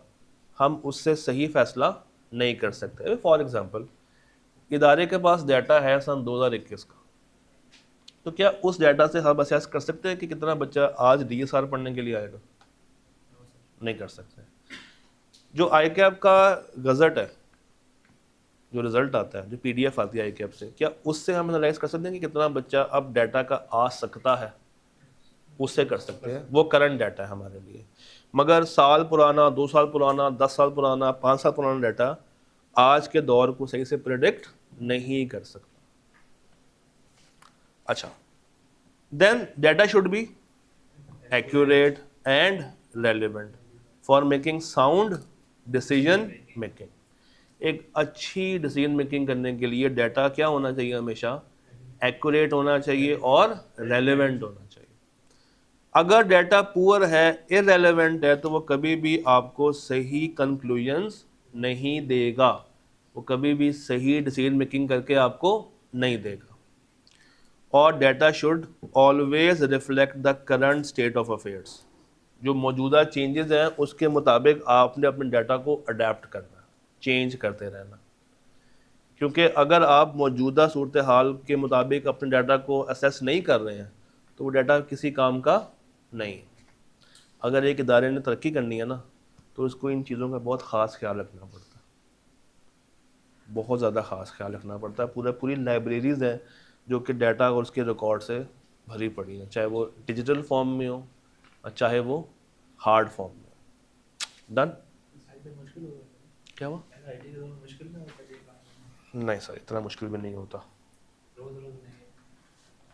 हम उससे सही फैसला नहीं कर सकते। फॉर एग्जांपल इदारे के पास डाटा है सन 2021 का, तो क्या उस डाटा से हम असेस कर सकते हैं कि कितना बच्चा आज डीएसआर पढ़ने के लिए आएगा? नहीं कर सकते। जो आईकैप का गजट है, जो रिजल्ट आता है, जो पीडीएफ आती है आईकैप से, क्या उससे हम एनालाइज कर सकते हैं कि कितना बच्चा अब डाटा का आ सकता है? उससे कर सकते हैं, वो करंट डाटा है हमारे लिए। मगर साल पुराना, 2 साल पुराना, 10 साल पुराना, 5 साल पुराना डाटा आज के दौर को सही से प्रेडिक्ट नहीं कर सकता। अच्छा, then data should be accurate and relevant for making sound decision making. एक अच्छी डिसीजन मेकिंग करने के लिए डाटा क्या होना चाहिए? हमेशा एक्यूरेट होना चाहिए और रेलेवेंट होना चाहिए। अगर डाटा पुअर है, इररेलेवेंट है, तो वो कभी भी आपको सही कंक्लूजन्स नहीं देगा, वो कभी भी सही डिसीजन मेकिंग करके आपको नहीं देगा। और data should always reflect the current state of affairs. जो मौजूदा चेंजेस हैं उसके मुताबिक आपने अपने डाटा को अडेप्ट करना, चेंज करते रहना, क्योंकि अगर आप मौजूदा सूरत हाल के मुताबिक अपने डाटा को असेस नहीं कर रहे हैं तो वो डाटा किसी काम का नहीं है। अगर एक इदारे ने तरक्की करनी है ना तो उसको इन चीज़ों का बहुत ख़ास ख्याल रखना पड़ता है, बहुत ज़्यादा ख़ास ख्याल रखना पड़ता है। पूरी लाइब्रेरीज़ हैं जो कि डाटा और उसके रिकॉर्ड से भरी पड़ी हैं, चाहे वो डिजिटल फॉर्म में हो और चाहे वो हार्ड फॉर्म में हो। डन? क्या हुआ? नहीं सर, इतना मुश्किल भी नहीं होता,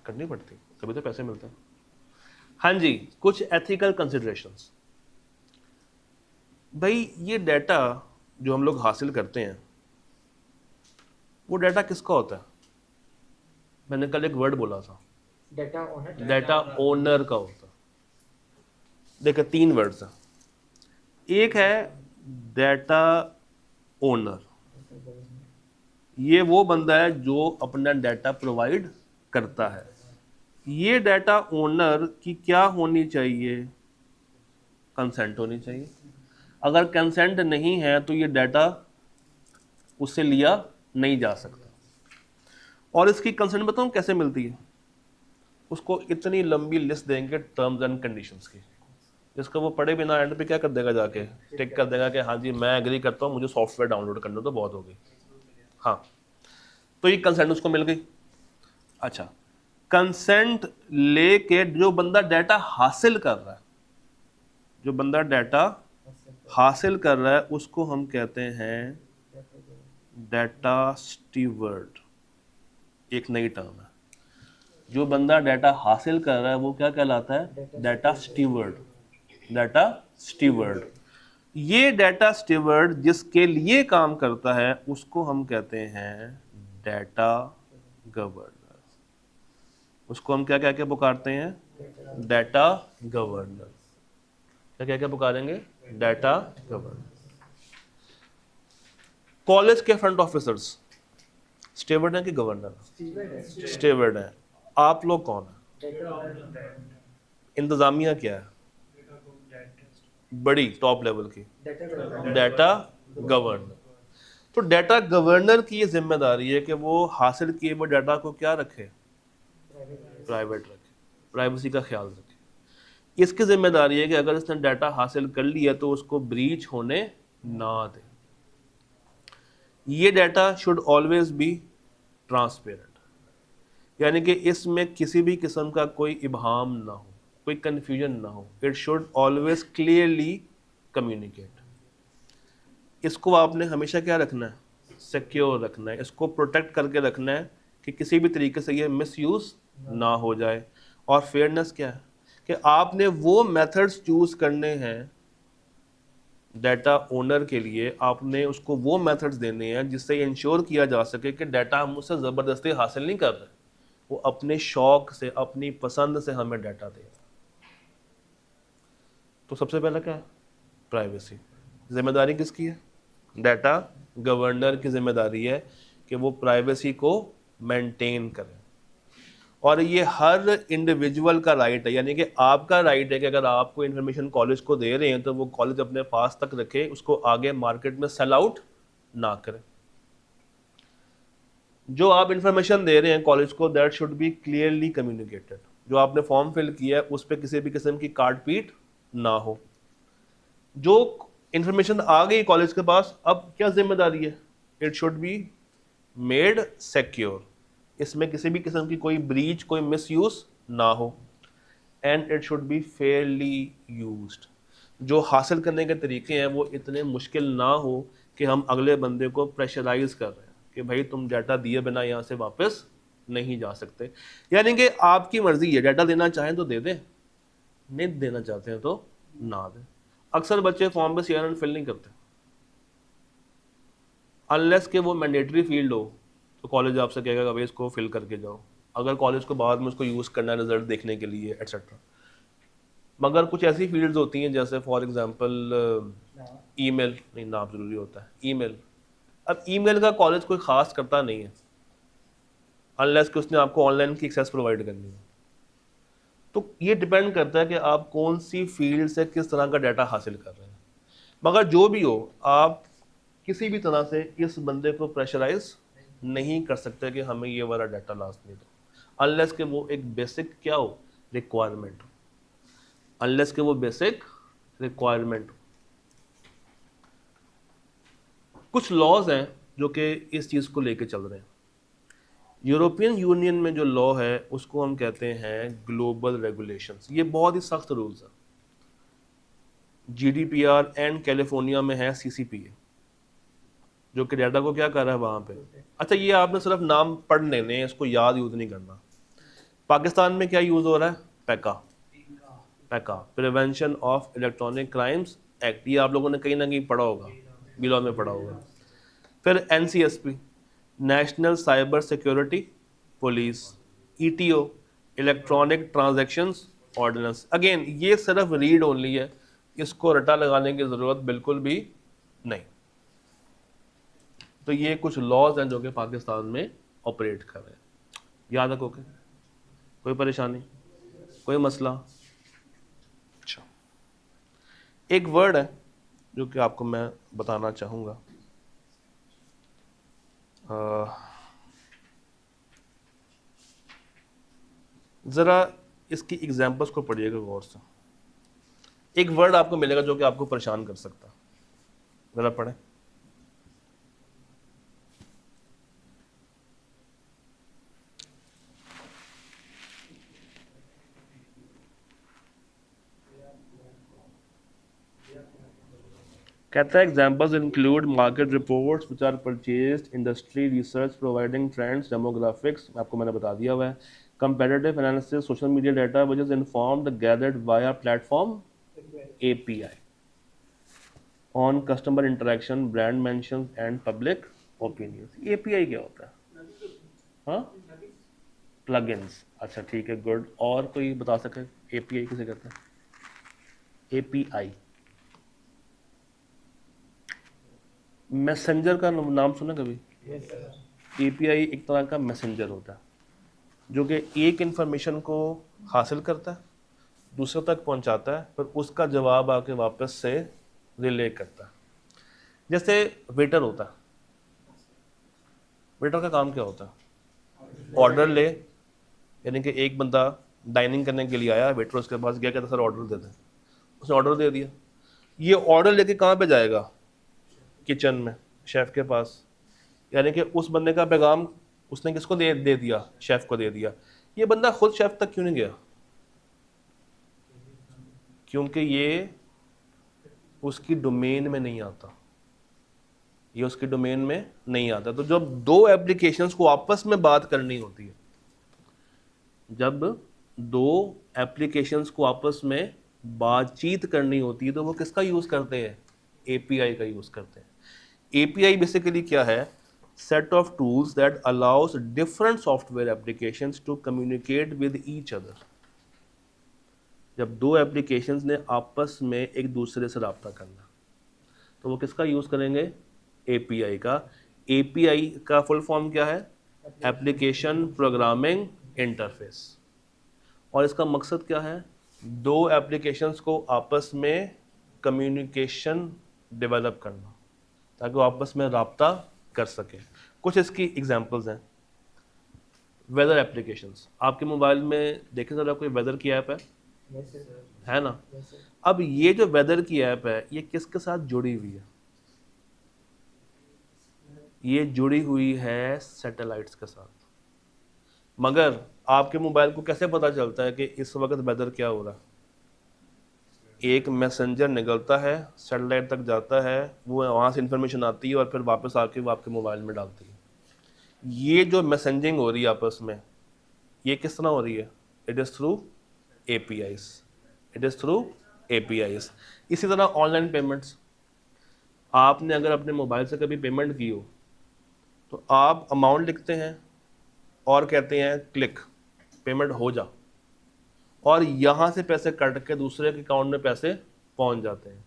करनी पड़ती, तभी तो पैसे मिलते हैं। हाँ जी, कुछ एथिकल कंसिडरेशंस। भाई ये डाटा जो हम लोग हासिल करते हैं वो डाटा किसका होता है? मैंने कल एक वर्ड बोला था, डाटा ओनर। डाटा ओनर का होता है। देखो 3 वर्ड्स हैं। एक है डाटा ओनर, ये वो बंदा है जो अपना डाटा प्रोवाइड करता है। ये डाटा ओनर की क्या होनी चाहिए? कंसेंट होनी चाहिए। अगर कंसेंट नहीं है तो ये डाटा उससे लिया नहीं जा सकता। और इसकी कंसेंट बताऊं कैसे मिलती है? उसको इतनी लंबी लिस्ट देंगे टर्म्स एंड कंडीशंस की, जिसको वो पढ़े बिना एंड पे क्या कर देगा, जाके टिक कर देगा कि हाँ जी मैं एग्री करता हूँ, मुझे सॉफ्टवेयर डाउनलोड करना तो बहुत हो गई। हाँ, तो ये कंसेंट उसको मिल गई। अच्छा, कंसेंट लेके जो बंदा डाटा हासिल कर रहा है, जो बंदा डाटा हासिल कर रहा है उसको हम कहते हैं डाटा स्टीवर्ड एक नई टर्म है। जो बंदा डाटा हासिल कर रहा है वो क्या कहलाता है? Data steward. Data steward. ये डाटा स्टीवर्ड जिसके लिए काम करता है उसको हम कहते हैं डाटा गवर्नर। उसको हम क्या कह के पुकारते हैं? Data governor. क्या कह के पुकारेंगे? Data governor. कॉलेज के फ्रंट ऑफिसर्स स्टीवर्ड हैं कि गवर्नर? स्टीवर्ड हैं। आप लोग कौन है? इंतजामिया क्या है? बड़ी टॉप लेवल की डाटा गवर्नर। तो डाटा गवर्नर की ये जिम्मेदारी है कि वो हासिल किए हुए डाटा को क्या रखे? प्राइवेट रखे, प्राइवेसी का ख्याल रखे। इसकी जिम्मेदारी है कि अगर इसने डाटा हासिल कर लिया तो उसको ब्रीच होने ना दे। ये data should always be transparent, यानी कि इसमें किसी भी किस्म का कोई इबहाम ना हो, कोई कंफ्यूजन ना हो। It should always clearly communicate. इसको आपने हमेशा क्या रखना है? सिक्योर रखना है। इसको प्रोटेक्ट करके रखना है कि किसी भी तरीके से ये मिसयूज ना हो जाए। और फेयरनेस क्या है? कि आपने वो मेथड्स चूज करने हैं डाटा ओनर के लिए, आपने उसको वो मेथड्स देने हैं जिससे इंश्योर किया जा सके कि डाटा हम उससे ज़बरदस्ती हासिल नहीं कर रहे, वो अपने शौक से, अपनी पसंद से हमें डाटा दे। तो सबसे पहला क्या है? प्राइवेसी। जिम्मेदारी किसकी है? डाटा गवर्नर की जिम्मेदारी है कि वो प्राइवेसी को मेंटेन करे। और ये हर इंडिविजुअल का राइट है, यानी कि आपका राइट है कि अगर आपको इन्फॉर्मेशन कॉलेज को दे रहे हैं तो वो कॉलेज अपने पास तक रखे, उसको आगे मार्केट में सेल आउट ना करे। जो आप इन्फॉर्मेशन दे रहे हैं कॉलेज को, that should be clearly communicated. जो आपने फॉर्म फिल किया है उस पर किसी भी किस्म की काट पीट ना हो। जो इन्फॉर्मेशन आ गई कॉलेज के पास, अब क्या जिम्मेदारी है? It should be made secure. इसमें किसी भी किस्म की कोई ब्रीच, कोई मिसयूज ना हो। And it should B Fairlie used. जो हासिल करने के तरीके हैं वो इतने मुश्किल ना हो कि हम अगले बंदे को प्रेशराइज कर रहे हैं कि भाई तुम डाटा दिए बिना यहाँ से वापस नहीं जा सकते। यानी कि आपकी मर्जी है, डाटा देना चाहें तो दे दें, नहीं देना चाहते हैं तो ना दें। अक्सर बच्चे फॉर्म पे सीआरएन फिल नहीं करते अनलेस कि वो मैंडेटरी फील्ड हो, तो कॉलेज आपसे कहेगा कि भाई इसको फिल करके जाओ, अगर कॉलेज को बाद में उसको यूज़ करना है रिजल्ट देखने के लिए एट्सेट्रा। मगर कुछ ऐसी फील्ड्स होती हैं जैसे फॉर एग्जांपल ईमेल, नहीं नाम ज़रूरी होता है, ईमेल। अब ईमेल का कॉलेज कोई ख़ास करता नहीं है अनलेस कि उसने आपको ऑनलाइन की एक्सेस प्रोवाइड करनी है। तो ये डिपेंड करता है कि आप कौन सी फील्ड से किस तरह का डाटा हासिल कर रहे हैं। मगर जो भी हो, आप किसी भी तरह से इस बंदे को प्रेशराइज नहीं कर सकते कि हमें ये वाला डाटा लास्ट नहीं दो, अनलेस कि वो एक बेसिक क्या हो, रिक्वायरमेंट हो। अनलेस कि वो बेसिक रिक्वायरमेंट हो। कुछ लॉज हैं जो कि इस चीज़ को लेके चल रहे हैं। यूरोपियन यूनियन में जो लॉ है उसको हम कहते हैं ग्लोबल रेगुलेशंस। ये बहुत ही सख्त रूल्स हैं। जीडीपीआर एंड कैलिफोर्निया में है सीसीपीए, जो कि डाटा को क्या कर रहा है वहाँ पे। अच्छा, ये आपने सिर्फ नाम पढ़ लेने हैं, इसको याद यूज़ नहीं करना। पाकिस्तान में क्या यूज़ हो रहा है? Paika. Paika, prevention of electronic crimes act. ये आप लोगों ने कहीं ना कहीं पढ़ा होगा, बिलॉ में पढ़ा होगा। फिर NCSP, national cyber security police, ETO, electronic transactions ordinance. Again ये सिर्फ रीड ओनली है, इसको रटा लगाने की ज़रूरत बिल्कुल भी नहीं। तो ये कुछ लॉज हैं जो कि पाकिस्तान में ऑपरेट कर रहे हैं। याद रखोगे? कोई परेशानी, कोई मसला? अच्छा, एक वर्ड है जो कि आपको मैं बताना चाहूँगा। ज़रा इसकी एग्जांपल्स को पढ़िएगा गौर से। एक वर्ड आपको मिलेगा जो कि आपको परेशान कर सकता है, ज़रा पढ़ें। कहता है examples include market reports which are purchased, industry research providing trends, demographics, आपको मैंने बता दिया हुआ है, comparative analysis, social media data which is informed gathered via platform API on customer interaction, brand mention and public opinions. API क्या होता है? हाँ, प्लगइन्स। अच्छा ठीक है, गुड। और कोई बता सके API किसे कहते हैं? API मैसेंजर का नाम सुना कभी? API एक तरह का मैसेंजर होता है जो कि एक इंफॉर्मेशन को हासिल करता है, दूसरे तक पहुंचाता है, फिर उसका जवाब आके वापस से रिले करता है। जैसे वेटर होता है, वेटर का काम क्या होता है? ऑर्डर ले, यानी कि एक बंदा डाइनिंग करने के लिए आया, वेटर उसके पास गया, कहता सर ऑर्डर दे दें, उसने ऑर्डर दे दिया। ये ऑर्डर लेके कहाँ पे जाएगा? किचन में, शेफ़ के पास। यानी कि उस बंदे का पैगाम उसने किसको दे दिया? शेफ़ को दे दिया। ये बंदा खुद शेफ़ तक क्यों नहीं गया? क्योंकि ये उसकी डोमेन में नहीं आता, ये उसकी डोमेन में नहीं आता। तो जब दो एप्लीकेशंस को आपस में बात करनी होती है, जब दो एप्लीकेशंस को आपस में बातचीत करनी होती है, तो वो किसका यूज़ करते हैं? API का यूज़ करते हैं। API बेसिकली क्या है? Set of tools that allows different software applications to communicate with each other. जब दो एप्लीकेशंस ने आपस में एक दूसरे से रब्ता करना, तो वो किसका यूज़ करेंगे? API का। API का फुल फॉर्म क्या है? Application programming interface. और इसका मकसद क्या है? दो एप्लीकेशंस को आपस में कम्युनिकेशन डेवलप करना, ताकि वो आपस में रब्ता कर सके। कुछ इसकी एग्जांपल्स हैं। वेदर एप्लीकेशंस, आपके मोबाइल में देखें ज़रा, कोई वेदर की ऐप है ना? अब ये जो वेदर की ऐप है, ये किसके साथ जुड़ी हुई है? ये जुड़ी हुई है सैटेलाइट्स के साथ। मगर आपके मोबाइल को कैसे पता चलता है कि इस वक्त वेदर क्या हो रहा है? एक मैसेंजर निकलता है, सैटेलाइट तक जाता है, वो वहाँ से इंफॉर्मेशन आती है और फिर वापस आके वो आपके मोबाइल में डालती है। ये जो मैसेंजिंग हो रही है आपस में, ये किस तरह हो रही है? It is through APIs, it is through APIs। इसी तरह ऑनलाइन पेमेंट्स, आपने अगर अपने मोबाइल से कभी पेमेंट की हो, तो आप अमाउंट लिखते हैं और कहते हैं क्लिक, पेमेंट हो जा, और यहाँ से पैसे कट के दूसरे के अकाउंट में पैसे पहुँच जाते हैं।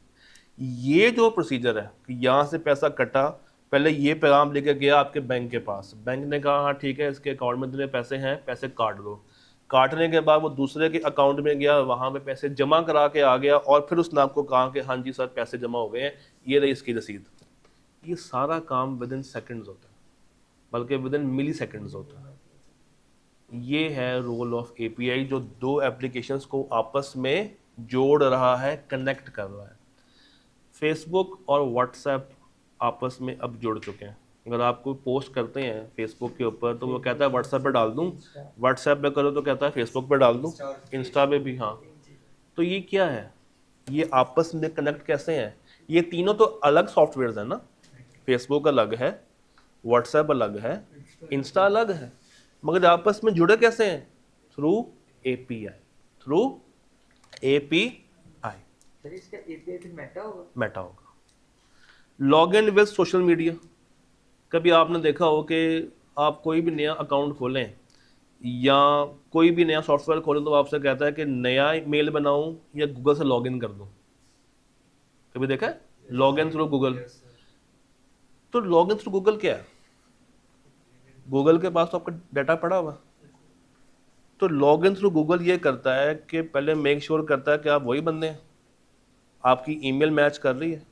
ये जो प्रोसीजर है कि यहाँ से पैसा कटा, पहले ये पैगाम लेके गया आपके बैंक के पास, बैंक ने कहा हाँ ठीक है, इसके अकाउंट में इतने पैसे हैं, पैसे काट दो। काटने के बाद वो दूसरे के अकाउंट में गया, वहाँ पे पैसे जमा करा के आ गया, और फिर उसने आपको कहा कि हाँ जी सर पैसे जमा हो गए हैं, ये रही इसकी रसीद। ये सारा काम विद इन सेकेंड्स होता है, बल्कि विद इन मिली सेकेंड्स होता है। ये है रोल ऑफ API, जो दो एप्लीकेशंस को आपस में जोड़ रहा है, कनेक्ट कर रहा है। फेसबुक और व्हाट्सएप आपस में अब जुड़ चुके हैं। अगर आप कोई पोस्ट करते हैं फेसबुक के ऊपर, तो वो कहता है व्हाट्सएप पे डाल दूँ, व्हाट्सएप पे करो तो कहता है फेसबुक पे डाल दूँ, इंस्टा पे भी। हाँ, तो ये क्या है? ये आपस में कनेक्ट कैसे हैं? ये तीनों तो अलग सॉफ्टवेयर है ना, फेसबुक अलग है, व्हाट्सएप अलग है, इंस्टा अलग है, मगर आपस में जुड़े कैसे हैं? Through API, through API। Sir इसका API फिर मेटा होगा? मेटा होगा। Log in with social media, कभी आपने देखा हो कि आप कोई भी नया अकाउंट खोलें या कोई भी नया सॉफ्टवेयर खोलें, तो आपसे कहता है कि नया मेल बनाऊं या गूगल से लॉग इन कर दूं। कभी देखा है? Log in through Google. तो लॉग इन थ्रू गूगल क्या है? गूगल के पास तो आपका डाटा पड़ा हुआ। तो लॉग इन थ्रू गूगल ये करता है कि पहले मेक श्योर करता है कि आप वही बंदे हैं, आपकी ईमेल मैच कर रही है,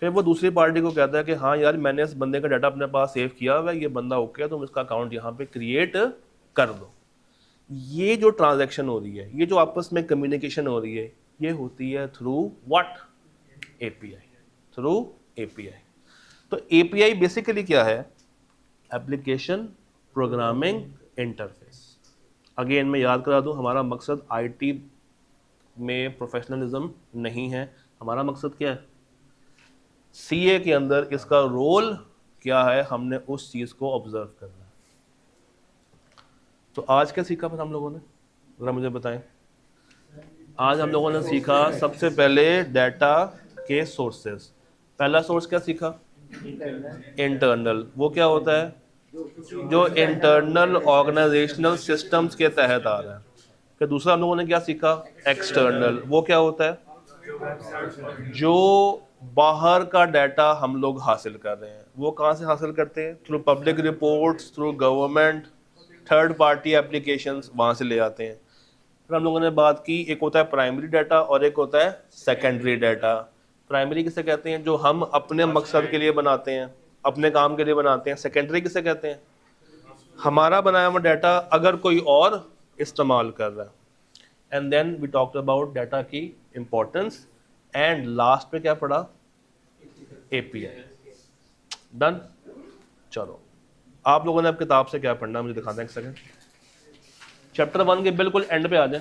फिर वो दूसरी पार्टी को कहता है कि हाँ यार मैंने इस बंदे का डाटा अपने पास सेव किया हुआ है, ये बंदा ओके है, तुम इसका अकाउंट यहाँ पे क्रिएट कर दो। ये जो ट्रांजैक्शन हो रही है, ये जो आपस में कम्युनिकेशन हो रही है, ये होती है through what? API, through API। तो API बेसिकली क्या है? Application programming interface. अगेन मैं याद करा दूं, हमारा मकसद IT में प्रोफेशनलिज्म नहीं है। हमारा मकसद क्या है? सीए के अंदर इसका रोल क्या है, हमने उस चीज को ऑब्जर्व करना है। तो आज क्या सीखा फिर हम लोगों ने, जरा मुझे बताएं। आज हम लोगों ने सीखा सबसे पहले डाटा के सोर्सेस। पहला सोर्स क्या सीखा, इंटरनल। वो क्या होता है, जो इंटरनल ऑर्गेनाइजेशनल सिस्टम्स के तहत आ रहा है। फिर दूसरा हम लोगों ने क्या सीखा, एक्सटर्नल। वो क्या होता है, जो बाहर का डाटा हम लोग हासिल कर रहे हैं। वो कहाँ से हासिल करते हैं, through public reports, through government, third party applications, वहाँ से ले आते हैं। फिर हम लोगों ने बात की, एक होता है प्राइमरी डाटा और एक होता है सेकेंडरी डाटा। प्राइमरी किसे कहते हैं, जो हम अपने मकसद के लिए बनाते हैं, अपने काम के लिए बनाते हैं। सेकेंडरी किसे कहते हैं, हमारा बनाया हुआ डाटा अगर कोई और इस्तेमाल कर रहा है। And then we talked about data की इम्पोर्टेंस, एंड लास्ट पे क्या पढ़ा, एपीआई। डन। चलो आप लोगों ने अब किताब से क्या पढ़ना, मुझे दिखा दें एक सेकंड। चैप्टर 1 के बिल्कुल एंड पे आ जाए,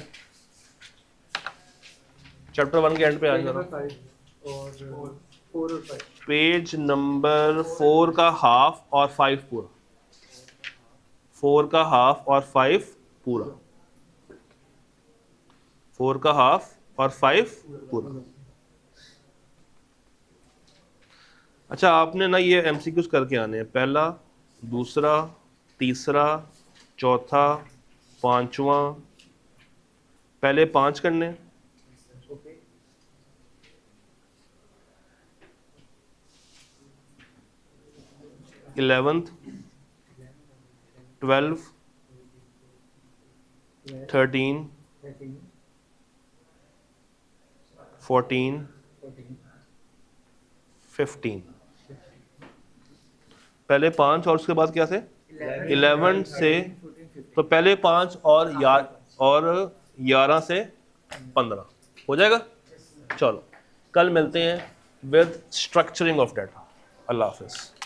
चैप्टर 1 के एंड पे आ जाए, पेज नंबर 4 का हाफ और 5 पूरा, 4 का हाफ और 5 पूरा, 4 का हाफ और 5 पूरा। अच्छा, आपने ना ये एमसीक्यूज करके आने हैं, पहला, दूसरा, तीसरा, चौथा, पांचवा। पहले 5 करने, इलेवेंथ, 12, 13, 14, 15। पहले 5 और उसके बाद क्या से 11 से, तो पहले 5 और 11 से 15 हो जाएगा। चलो कल मिलते हैं विद स्ट्रक्चरिंग ऑफ डाटा। अल्लाह हाफिज़।